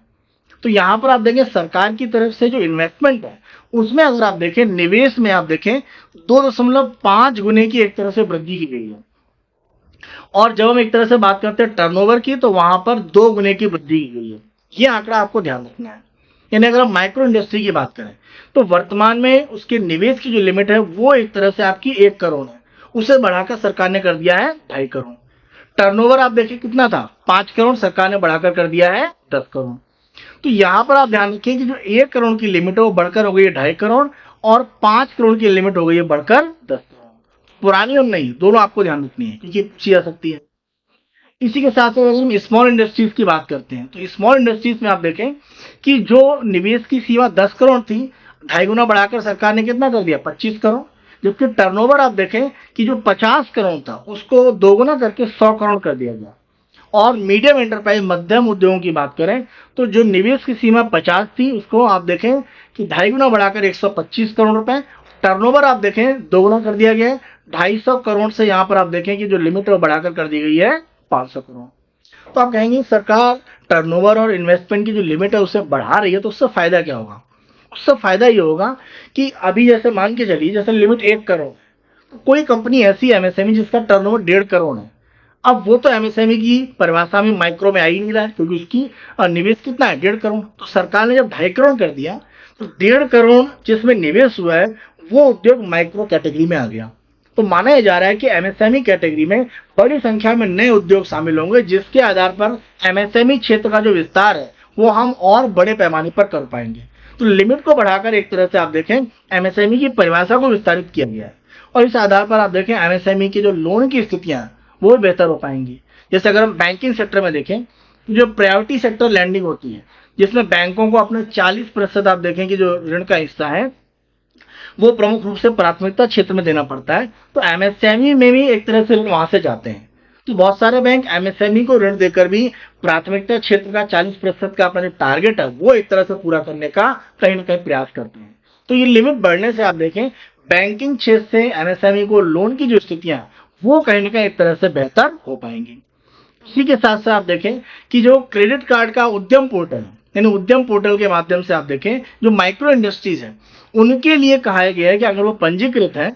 तो यहां पर आप देखें सरकार की तरफ से जो इन्वेस्टमेंट है उसमें अगर आप देखें निवेश में आप देखें 2.5 गुने की एक तरह से वृद्धि की गई है, और जब हम एक तरह से बात करते हैं टर्नओवर की तो वहां पर 2 गुने की वृद्धि की गई है। ये आंकड़ा आपको ध्यान रखना है। यानी अगर हम माइक्रो इंडस्ट्री की बात करें तो वर्तमान में उसके निवेश की जो लिमिट है वो एक तरह से आपकी 1 करोड़ है, उसे बढ़ाकर सरकार ने कर दिया है 2.5 करोड़। टर्नओवर आप देखिए कितना था, 5 करोड़, सरकार ने बढ़ाकर कर दिया है 10 करोड़। तो यहाँ पर आप ध्यान रखिए कि जो 1 करोड़ की लिमिट है वो बढ़कर हो गई है 2.5 करोड़, और 5 करोड़ की लिमिट हो गई है बढ़कर 10 करोड़। पुरानी और नई दोनों आपको ध्यान रखनी है, क्योंकि पूछी जा सकती है। इसी के साथ अगर हम स्मॉल इंडस्ट्रीज की बात करते हैं, तो स्मॉल इंडस्ट्रीज में आप देखें कि जो निवेश की सीमा 10 करोड़ थी, 2.5 गुना बढ़ाकर सरकार ने कितना कर दिया, 25 करोड़। जबकि टर्नओवर आप देखें कि जो 50 करोड़ था उसको 2 गुना करके 100 करोड़ कर दिया गया। और मीडियम एंटरप्राइज, मध्यम उद्योगों की बात करें तो जो निवेश की सीमा 50 थी उसको आप देखें कि 2.5 गुना बढ़ाकर 125 करोड़ रुपए। टर्नओवर आप देखें 2 गुना कर दिया गया है, 250 करोड़ से यहाँ पर आप देखें कि जो लिमिट है वो बढ़ाकर कर दी गई है 500 करोड़। तो आप कहेंगे सरकार टर्नओवर और इन्वेस्टमेंट की जो लिमिट है उसे बढ़ा रही है, तो उससे फायदा क्या होगा? उससे फायदा ये होगा कि अभी जैसे मान के चलिए, जैसे लिमिट 1 करोड़, तो कोई कंपनी ऐसी एमएसएमई जिसका टर्नओवर 1.5 करोड़ है, अब वो तो एमएसएमई की परिभाषा में माइक्रो में आ ही नहीं रहा है, क्योंकि उसकी निवेश कितना है, 1.5 करोड़। तो सरकार ने जब 2.5 करोड़ कर दिया, तो 1.5 करोड़ जिसमें निवेश हुआ है वो उद्योग माइक्रो कैटेगरी में आ गया। तो माना जा रहा है कि एमएसएमई कैटेगरी में बड़ी संख्या में नए उद्योग शामिल होंगे, जिसके आधार पर एमएसएमई क्षेत्र का जो विस्तार है वो हम और बड़े पैमाने पर कर पाएंगे। तो लिमिट को बढ़ाकर एक तरह से आप देखें एमएसएमई की परिभाषा को विस्तारित किया गया है, और इस आधार पर आप देखें एमएसएमई की जो लोन की स्थितियां वो बेहतर हो पाएंगी। जैसे अगर हम बैंकिंग सेक्टर में देखें, जो प्रायोरिटी सेक्टर लैंडिंग होती है, जिसमें बैंकों को अपने 40% आप देखें कि जो ऋण का हिस्सा है वो प्रमुख रूप से प्राथमिकता क्षेत्र में देना पड़ता है, तो एमएसएमई में भी एक तरह से ऋण वहां से जाते हैं। तो बहुत सारे बैंक एमएसएमई को ऋण देकर भी प्राथमिकता क्षेत्र का 40% का अपना जो टारगेट है वो एक तरह से पूरा करने का कहीं ना कहीं प्रयास करते हैं। तो ये लिमिट बढ़ने से आप देखें बैंकिंग क्षेत्र से एमएसएमई को लोन की जो स्थितियां वो कहीं ना कहीं एक तरह से बेहतर हो पाएंगी। इसी के साथ साथ आप देखें कि जो क्रेडिट कार्ड का उद्यम पोर्टल, यानी उद्यम पोर्टल के माध्यम से आप देखें जो माइक्रो इंडस्ट्रीज है उनके लिए कहा गया है कि अगर वो पंजीकृत है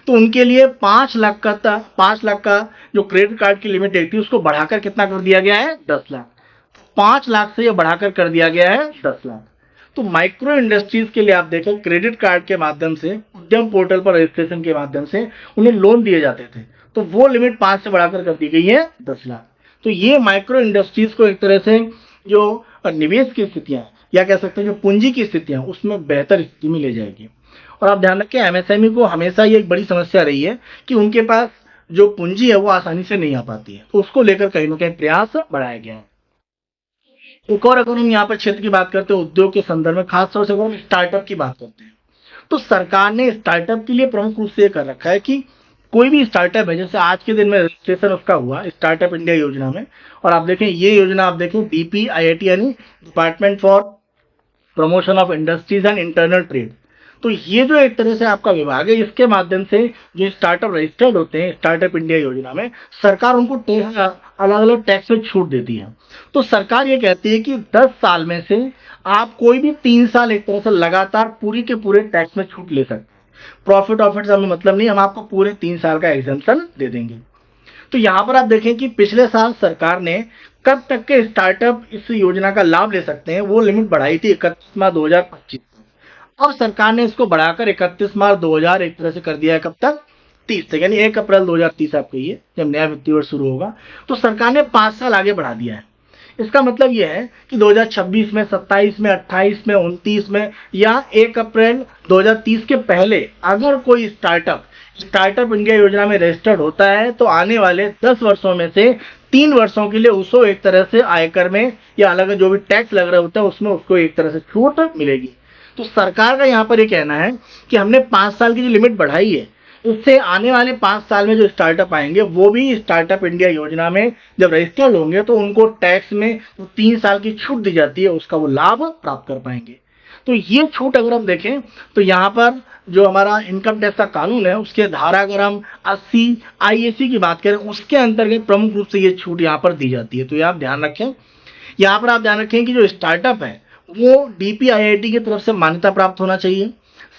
तो उनके लिए 5 लाख का जो क्रेडिट कार्ड की लिमिट थी उसको बढ़ाकर कितना कर दिया गया है, 10 लाख। 5 लाख से ये बढ़ाकर कर दिया गया है 10 लाख। तो माइक्रो इंडस्ट्रीज के लिए आप देखें क्रेडिट कार्ड के माध्यम से उद्यम पोर्टल पर रजिस्ट्रेशन के माध्यम से उन्हें लोन दिए जाते थे, तो वो लिमिट 5 से बढ़ाकर कर दी गई है 10 लाख। तो ये माइक्रो इंडस्ट्रीज को एक तरह से जो निवेश की स्थितियां या कह सकते हैं जो पूंजी की स्थितियां उसमें बेहतर स्थिति में ले जाएगी। और आप ध्यान रखें एमएसएमई को हमेशा ये एक बड़ी समस्या रही है कि उनके पास जो पूंजी है वो आसानी से नहीं आ पाती है, तो उसको लेकर कहीं ना कहीं प्रयास बढ़ाया गया है। एक और अगर हम यहाँ पर क्षेत्र की बात करते हैं उद्योग के संदर्भ में, खासतौर से अगर हम स्टार्टअप की बात करते हैं, तो सरकार ने स्टार्टअप के लिए प्रमुख रूप से ये कर रखा है कि कोई भी स्टार्टअप है, जैसे आज के दिन में रजिस्ट्रेशन उसका हुआ स्टार्टअप इंडिया योजना में, और आप देखें ये योजना आप देखें डीपीआईआईटी यानी department for promotion of industries and internal trade, तो ये जो एक तरह से आपका विभाग है इसके माध्यम से जो स्टार्टअप रजिस्टर्ड होते हैं स्टार्टअप इंडिया योजना में, सरकार उनको अलग अलग टैक्स में छूट देती है। तो सरकार ये कहती है कि 10 साल में से आप कोई भी 3 साल एक तरह से लगातार पूरी के पूरे टैक्स में छूट ले सकते हैं। प्रॉफिट से हमें मतलब नहीं, हम आपको पूरे 3 साल का एग्जम्पशन दे देंगे। तो यहाँ पर आप देखें कि पिछले साल सरकार ने कब तक के स्टार्टअप इस योजना का लाभ ले सकते हैं वो लिमिट बढ़ाई थी 31 मार्च 2025। अब सरकार ने इसको बढ़ाकर 31 मार्च 2000 एक तरह से कर दिया है, कब तक, 30 तक, यानी 1 अप्रैल 2030 आप कहिए जब नया वित्तीय वर्ष शुरू होगा। तो सरकार ने 5 साल आगे बढ़ा दिया है। इसका मतलब यह है कि 2026 में, 27 में, 28 में, 29 में या 1 अप्रैल 2030 के पहले अगर कोई स्टार्टअप इंडिया योजना में रजिस्टर्ड होता है तो आने वाले 10 वर्षों में से 3 वर्षों के लिए उसको एक तरह से आयकर में या अलग जो भी टैक्स लग रहा होता है उसमें उसको एक तरह से छूट मिलेगी। तो सरकार का यहाँ पर यह कहना है कि हमने 5 साल की जो लिमिट बढ़ाई है इससे आने वाले 5 साल में जो स्टार्टअप आएंगे वो भी स्टार्टअप इंडिया योजना में जब रजिस्टर्ड होंगे तो उनको टैक्स में जो 3 साल की छूट दी जाती है उसका वो लाभ प्राप्त कर पाएंगे। तो ये छूट अगर हम देखें तो यहाँ पर जो हमारा इनकम टैक्स का कानून है उसके धारा अगर हम 80 आईएसी की बात करें उसके अंतर्गत प्रमुख रूप से ये छूट यहाँ पर दी जाती है। तो ये आप ध्यान रखें। यहाँ पर आप ध्यान रखें कि जो स्टार्टअप है वो डीपीआईआईटी की तरफ से मान्यता प्राप्त होना चाहिए।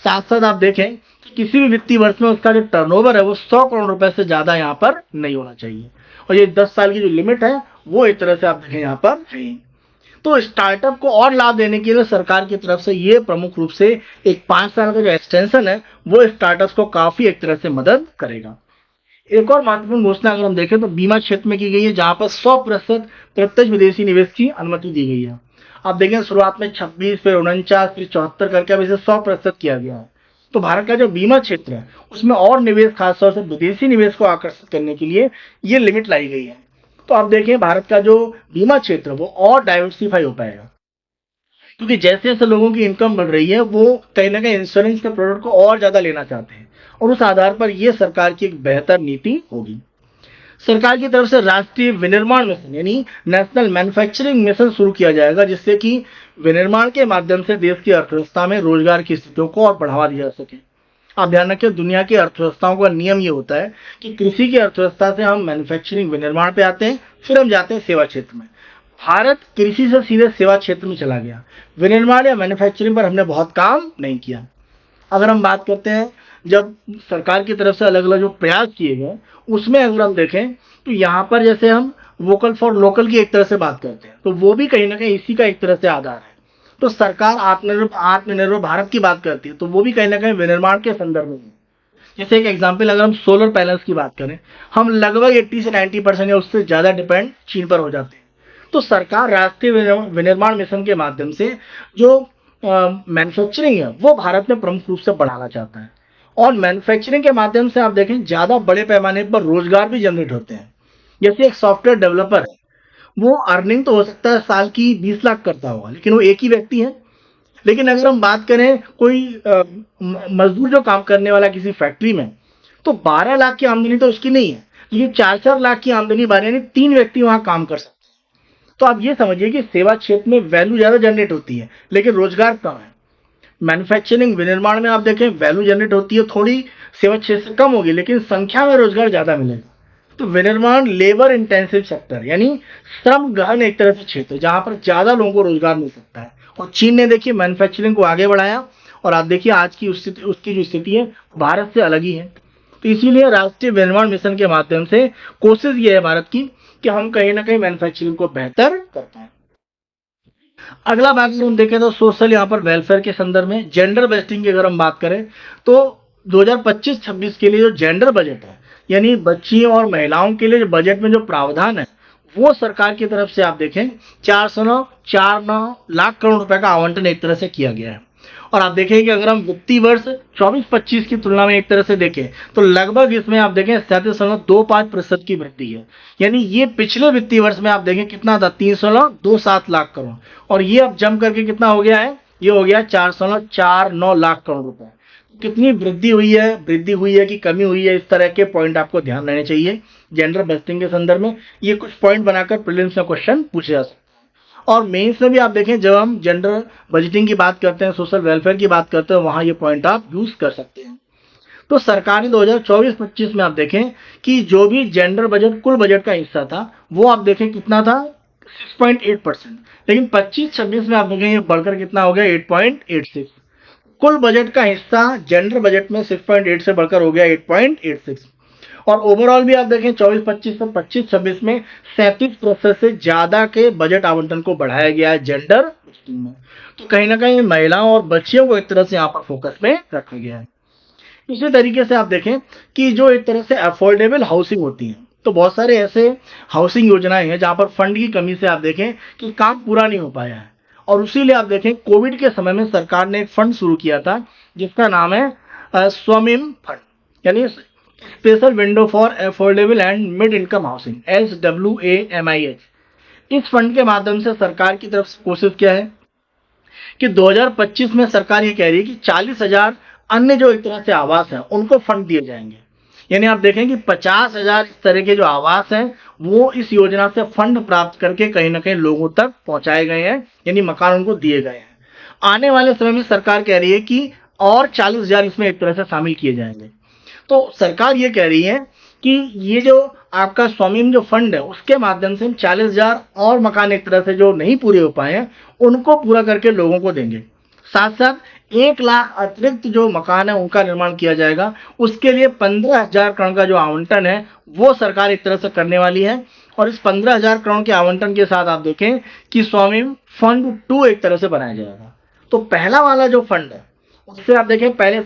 साथ साथ आप देखें किसी भी वित्तीय वर्ष में उसका जो टर्नओवर है वो 100 करोड़ रुपए से ज्यादा यहाँ पर नहीं होना चाहिए, और ये 10 साल की जो लिमिट है वो एक तरह से आप देखें यहाँ पर है। तो स्टार्टअप को और लाभ देने के लिए सरकार की तरफ से ये प्रमुख रूप से एक 5 साल का जो एक्सटेंशन है वो स्टार्टअप्स को काफी एक तरह से मदद करेगा। एक और महत्वपूर्ण घोषणा अगर हम देखें तो बीमा क्षेत्र में की गई है, जहां पर 100% प्रत्यक्ष विदेशी निवेश की अनुमति दी गई है। आप देखें शुरुआत में 26, फिर 49, फिर 74 करके अब इसे 100% किया गया है। तो भारत का जो बीमा क्षेत्र है उसमें और निवेश, खासतौर से विदेशी निवेश को आकर्षित करने के लिए ये लिमिट लाई गई है। तो आप देखें भारत का जो बीमा क्षेत्र वो और डाइवर्सिफाई हो पाएगा, क्योंकि जैसे जैसे लोगों की इनकम बढ़ रही है वो कहीं ना कहीं इंश्योरेंस के प्रोडक्ट को और ज्यादा लेना चाहते हैं, और उस आधार पर यह सरकार की एक बेहतर नीति होगी। सरकार की तरफ से राष्ट्रीय विनिर्माण मिशन यानी नेशनल मैन्युफैक्चरिंग मिशन शुरू किया जाएगा, जिससे कि विनिर्माण के माध्यम से देश की अर्थव्यवस्था में रोजगार की स्थितियों को और बढ़ावा दिया जा सके। आप ध्यान रखें, दुनिया की अर्थव्यवस्थाओं का नियम ये होता है कि कृषि की अर्थव्यवस्था से हम मैन्युफैक्चरिंग विनिर्माण पे आते हैं, फिर हम जाते हैं सेवा क्षेत्र में। भारत कृषि से सीधे सेवा क्षेत्र में चला गया, विनिर्माण या मैन्युफैक्चरिंग पर हमने बहुत काम नहीं किया। अगर हम बात करते हैं जब सरकार की तरफ से अलग अलग जो प्रयास किए गए उसमें अगर हम देखें तो यहाँ पर जैसे हम वोकल फॉर लोकल की एक तरह से बात करते हैं, तो वो भी कहीं ना कहीं इसी का एक तरह से आधार है। तो सरकार आत्मनिर्भर भारत की बात करती है, तो वो भी कहीं ना कहीं विनिर्माण के संदर्भ में है। जैसे एक एग्जाम्पल अगर हम सोलर पैनल्स की बात करें, हम लगभग 80 से 90% या उससे ज्यादा डिपेंड चीन पर हो जाते हैं। तो सरकार राष्ट्रीय विनिर्माण मिशन के माध्यम से जो मैन्युफैक्चरिंग है वो भारत में प्रमुख रूप से बढ़ाना चाहता है, और मैन्युफैक्चरिंग के माध्यम से आप देखें ज्यादा बड़े पैमाने पर रोजगार भी जनरेट होते हैं। जैसे एक सॉफ्टवेयर डेवलपर है, वो अर्निंग तो हो सकता है साल की 20 लाख करता होगा, लेकिन वो एक ही व्यक्ति है। लेकिन अगर हम बात करें कोई मजदूर जो काम करने वाला किसी फैक्ट्री में, तो 12 लाख की आमदनी तो उसकी नहीं है, लेकिन 4-4 लाख की आमदनी 12 यानी 3 व्यक्ति वहां काम कर सकते हैं। तो आप ये समझिए कि सेवा क्षेत्र में वैल्यू ज्यादा जनरेट होती है लेकिन रोजगार कम है। मैन्युफैक्चरिंग विनिर्माण में आप देखें वैल्यू जनरेट होती है थोड़ी, सेवा क्षेत्र से कम होगी, लेकिन संख्या में रोजगार ज्यादा मिलेगा। तो विनिर्माण लेबर इंटेंसिव सेक्टर यानी श्रम गहन एक तरह से क्षेत्र जहां पर ज्यादा लोगों को रोजगार मिल सकता है। और चीन ने देखिए मैन्युफैक्चरिंग को आगे बढ़ाया, और आप देखिए आज की उसकी जो स्थिति है भारत से अलग ही है। तो इसीलिए राष्ट्रीय विनिर्माण मिशन के माध्यम से कोशिश ये है भारत की कि हम कहीं ना कहीं मैन्युफैक्चरिंग को बेहतर कर पाए। अगला भाग हम देखें तो सोशल यहाँ पर वेलफेयर के संदर्भ में जेंडर बेस्टिंग की अगर हम बात करें तो 2025-26 के लिए जो जेंडर बजट है यानी बच्चियों और महिलाओं के लिए जो बजट में जो प्रावधान है वो सरकार की तरफ से आप देखें 409 लाख करोड़ रुपए का आवंटन एक तरह से किया गया है। और आप देखें कि अगर हम वित्तीय वर्ष 24-25 की तुलना में एक तरह से देखें तो लगभग इसमें आप देखें 37.25% की वृद्धि है। यानी ये पिछले वित्तीय वर्ष में आप देखें कितना था 327 लाख करोड़, और ये अब जम करके कितना हो गया है, ये हो गया 449 लाख करोड़ रुपए। कितनी वृद्धि हुई है कि कमी हुई है, इस तरह के पॉइंट आपको ध्यान रहने चाहिए जेंडर बेस्टिंग के संदर्भ में। ये कुछ पॉइंट बनाकर प्रीलिम्स में क्वेश्चन पूछे जा सकते हैं, और मेंस में भी आप देखें जब हम जेंडर बजटिंग की बात करते हैं, सोशल वेलफेयर की बात करते हैं, वहां ये पॉइंट आप यूज कर सकते हैं। तो सरकार ने 2024-25 में आप देखें कि जो भी जेंडर बजट कुल बजट का हिस्सा था वो आप देखें कितना था 6.8%, लेकिन 25-26 में आप देखें ये बढ़कर कितना हो गया 8.86। कुल बजट का हिस्सा जेंडर बजट में 6.8 से बढ़कर हो गया 8.86। और ओवरऑल भी आप देखें 24-25 से 25-26 में 37% से ज्यादा के बजट आवंटन को बढ़ाया गया है जेंडर में। तो कहीं ना कहीं महिलाओं और बच्चियों को एक तरह से यहाँ पर फोकस में रखा गया है। इसी तरीके से आप देखें कि जो एक तरह से अफोर्डेबल हाउसिंग होती है, तो बहुत सारे ऐसे हाउसिंग योजनाएं हैं जहां पर फंड की कमी से आप देखें कि काम पूरा नहीं हो पाया है, और उसीलिए आप देखें कोविड के समय में सरकार ने एक फंड शुरू किया था जिसका नाम है स्वमिम फंड यानी special window for affordable and mid income housing SWAMIH। इस फंड के माध्यम से सरकार की तरफ से कोशिश किया है कि 2025 में सरकार ये कह रही है कि 40,000 अन्य जो एक तरह से आवास हैं उनको फंड दिए जाएंगे। यानी आप देखें कि 50,000 इस तरह के जो आवास हैं वो इस योजना से फंड प्राप्त करके कहीं ना कहीं लोगों तक पहुंचाए गए हैं, यानी मकान उनको दिए गए हैं। आने वाले समय में सरकार कह रही है कि और 40,000 इसमें एक तरह से शामिल किए जाएंगे। तो सरकार ये कह रही है कि ये जो आपका स्वामिम जो फंड है उसके माध्यम से 40,000 और मकान एक तरह से जो नहीं पूरे हो पाए हैं उनको पूरा करके लोगों को देंगे। साथ साथ 1 लाख अतिरिक्त जो मकान है उनका निर्माण किया जाएगा। उसके लिए 15,000 करोड़ का जो आवंटन है वो सरकार एक तरह से करने वाली है, और इस 15,000 करोड़ के आवंटन के साथ आप देखें कि स्वामिम फंड 2 एक तरह से बनाया जाएगा। तो पहला वाला जो फंड है उससे आप देखें पहले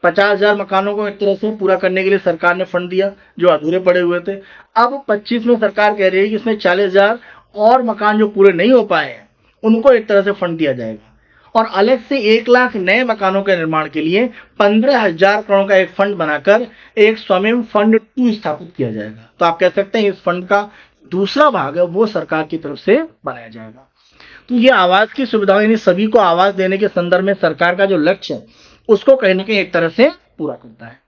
50,000 मकानों को एक तरह से पूरा करने के लिए सरकार ने फंड दिया जो अधूरे पड़े हुए थे। अब 25 में सरकार कह रही है कि इसमें 40,000 और मकान जो पूरे नहीं हो पाए हैं उनको एक तरह से फंड दिया जाएगा, और अलग से 1 लाख नए मकानों के निर्माण के लिए 15,000 करोड़ का एक फंड बनाकर एक स्वयं फंड 2 स्थापित किया जाएगा। तो आप कह सकते हैं इस फंड का दूसरा भाग है वो सरकार की तरफ से बनाया जाएगा। तो ये आवास की सुविधा, यानी सभी को आवास देने के संदर्भ में सरकार का जो लक्ष्य है उसको कहीं ना कहीं एक तरह से पूरा करता है।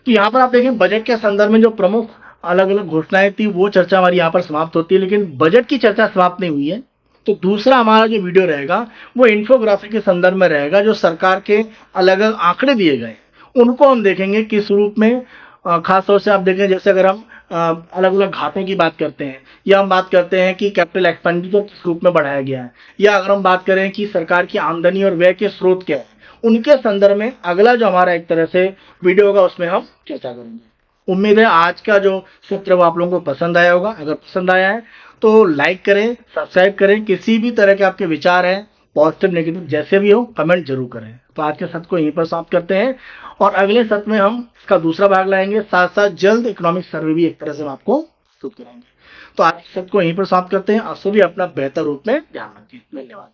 तो यहाँ पर आप देखें बजट के संदर्भ में जो प्रमुख अलग अलग घोषणाएं थी वो चर्चा हमारी यहाँ पर समाप्त होती है, लेकिन बजट की चर्चा समाप्त नहीं हुई है। तो दूसरा हमारा जो वीडियो रहेगा वो इंफोग्राफिक के संदर्भ में रहेगा, जो सरकार के अलग अलग आंकड़े दिए गए उनको हम देखेंगे किस रूप में। खास तौर से आप देखें जैसे अगर हम अलग अलग घाटों की बात करते हैं, या हम बात करते हैं कि कैपिटल एक्सपेंडिचर किस रूप में बढ़ाया गया है, या अगर हम बात करें कि सरकार की आमदनी और व्यय के स्रोत क्या है, उनके संदर्भ में अगला जो हमारा एक तरह से वीडियो होगा उसमें हम चर्चा करेंगे। उम्मीद है आज का जो सत्र वो आप लोगों को पसंद आया होगा। अगर पसंद आया है तो लाइक करें, सब्सक्राइब करें। किसी भी तरह के आपके विचार हैं, पॉजिटिव नेगेटिव जैसे भी हो, कमेंट जरूर करें। तो आज के सत्र को यहीं पर समाप्त करते हैं और अगले सत्र में हम इसका दूसरा भाग लाएंगे, साथ साथ जल्द इकोनॉमिक सर्वे भी एक तरह से हम आपको प्रस्तुत करेंगे। तो आज के सत्र को यहीं पर समाप्त करते हैं। आप सभी अपना बेहतर रूप में ध्यान रखें। धन्यवाद।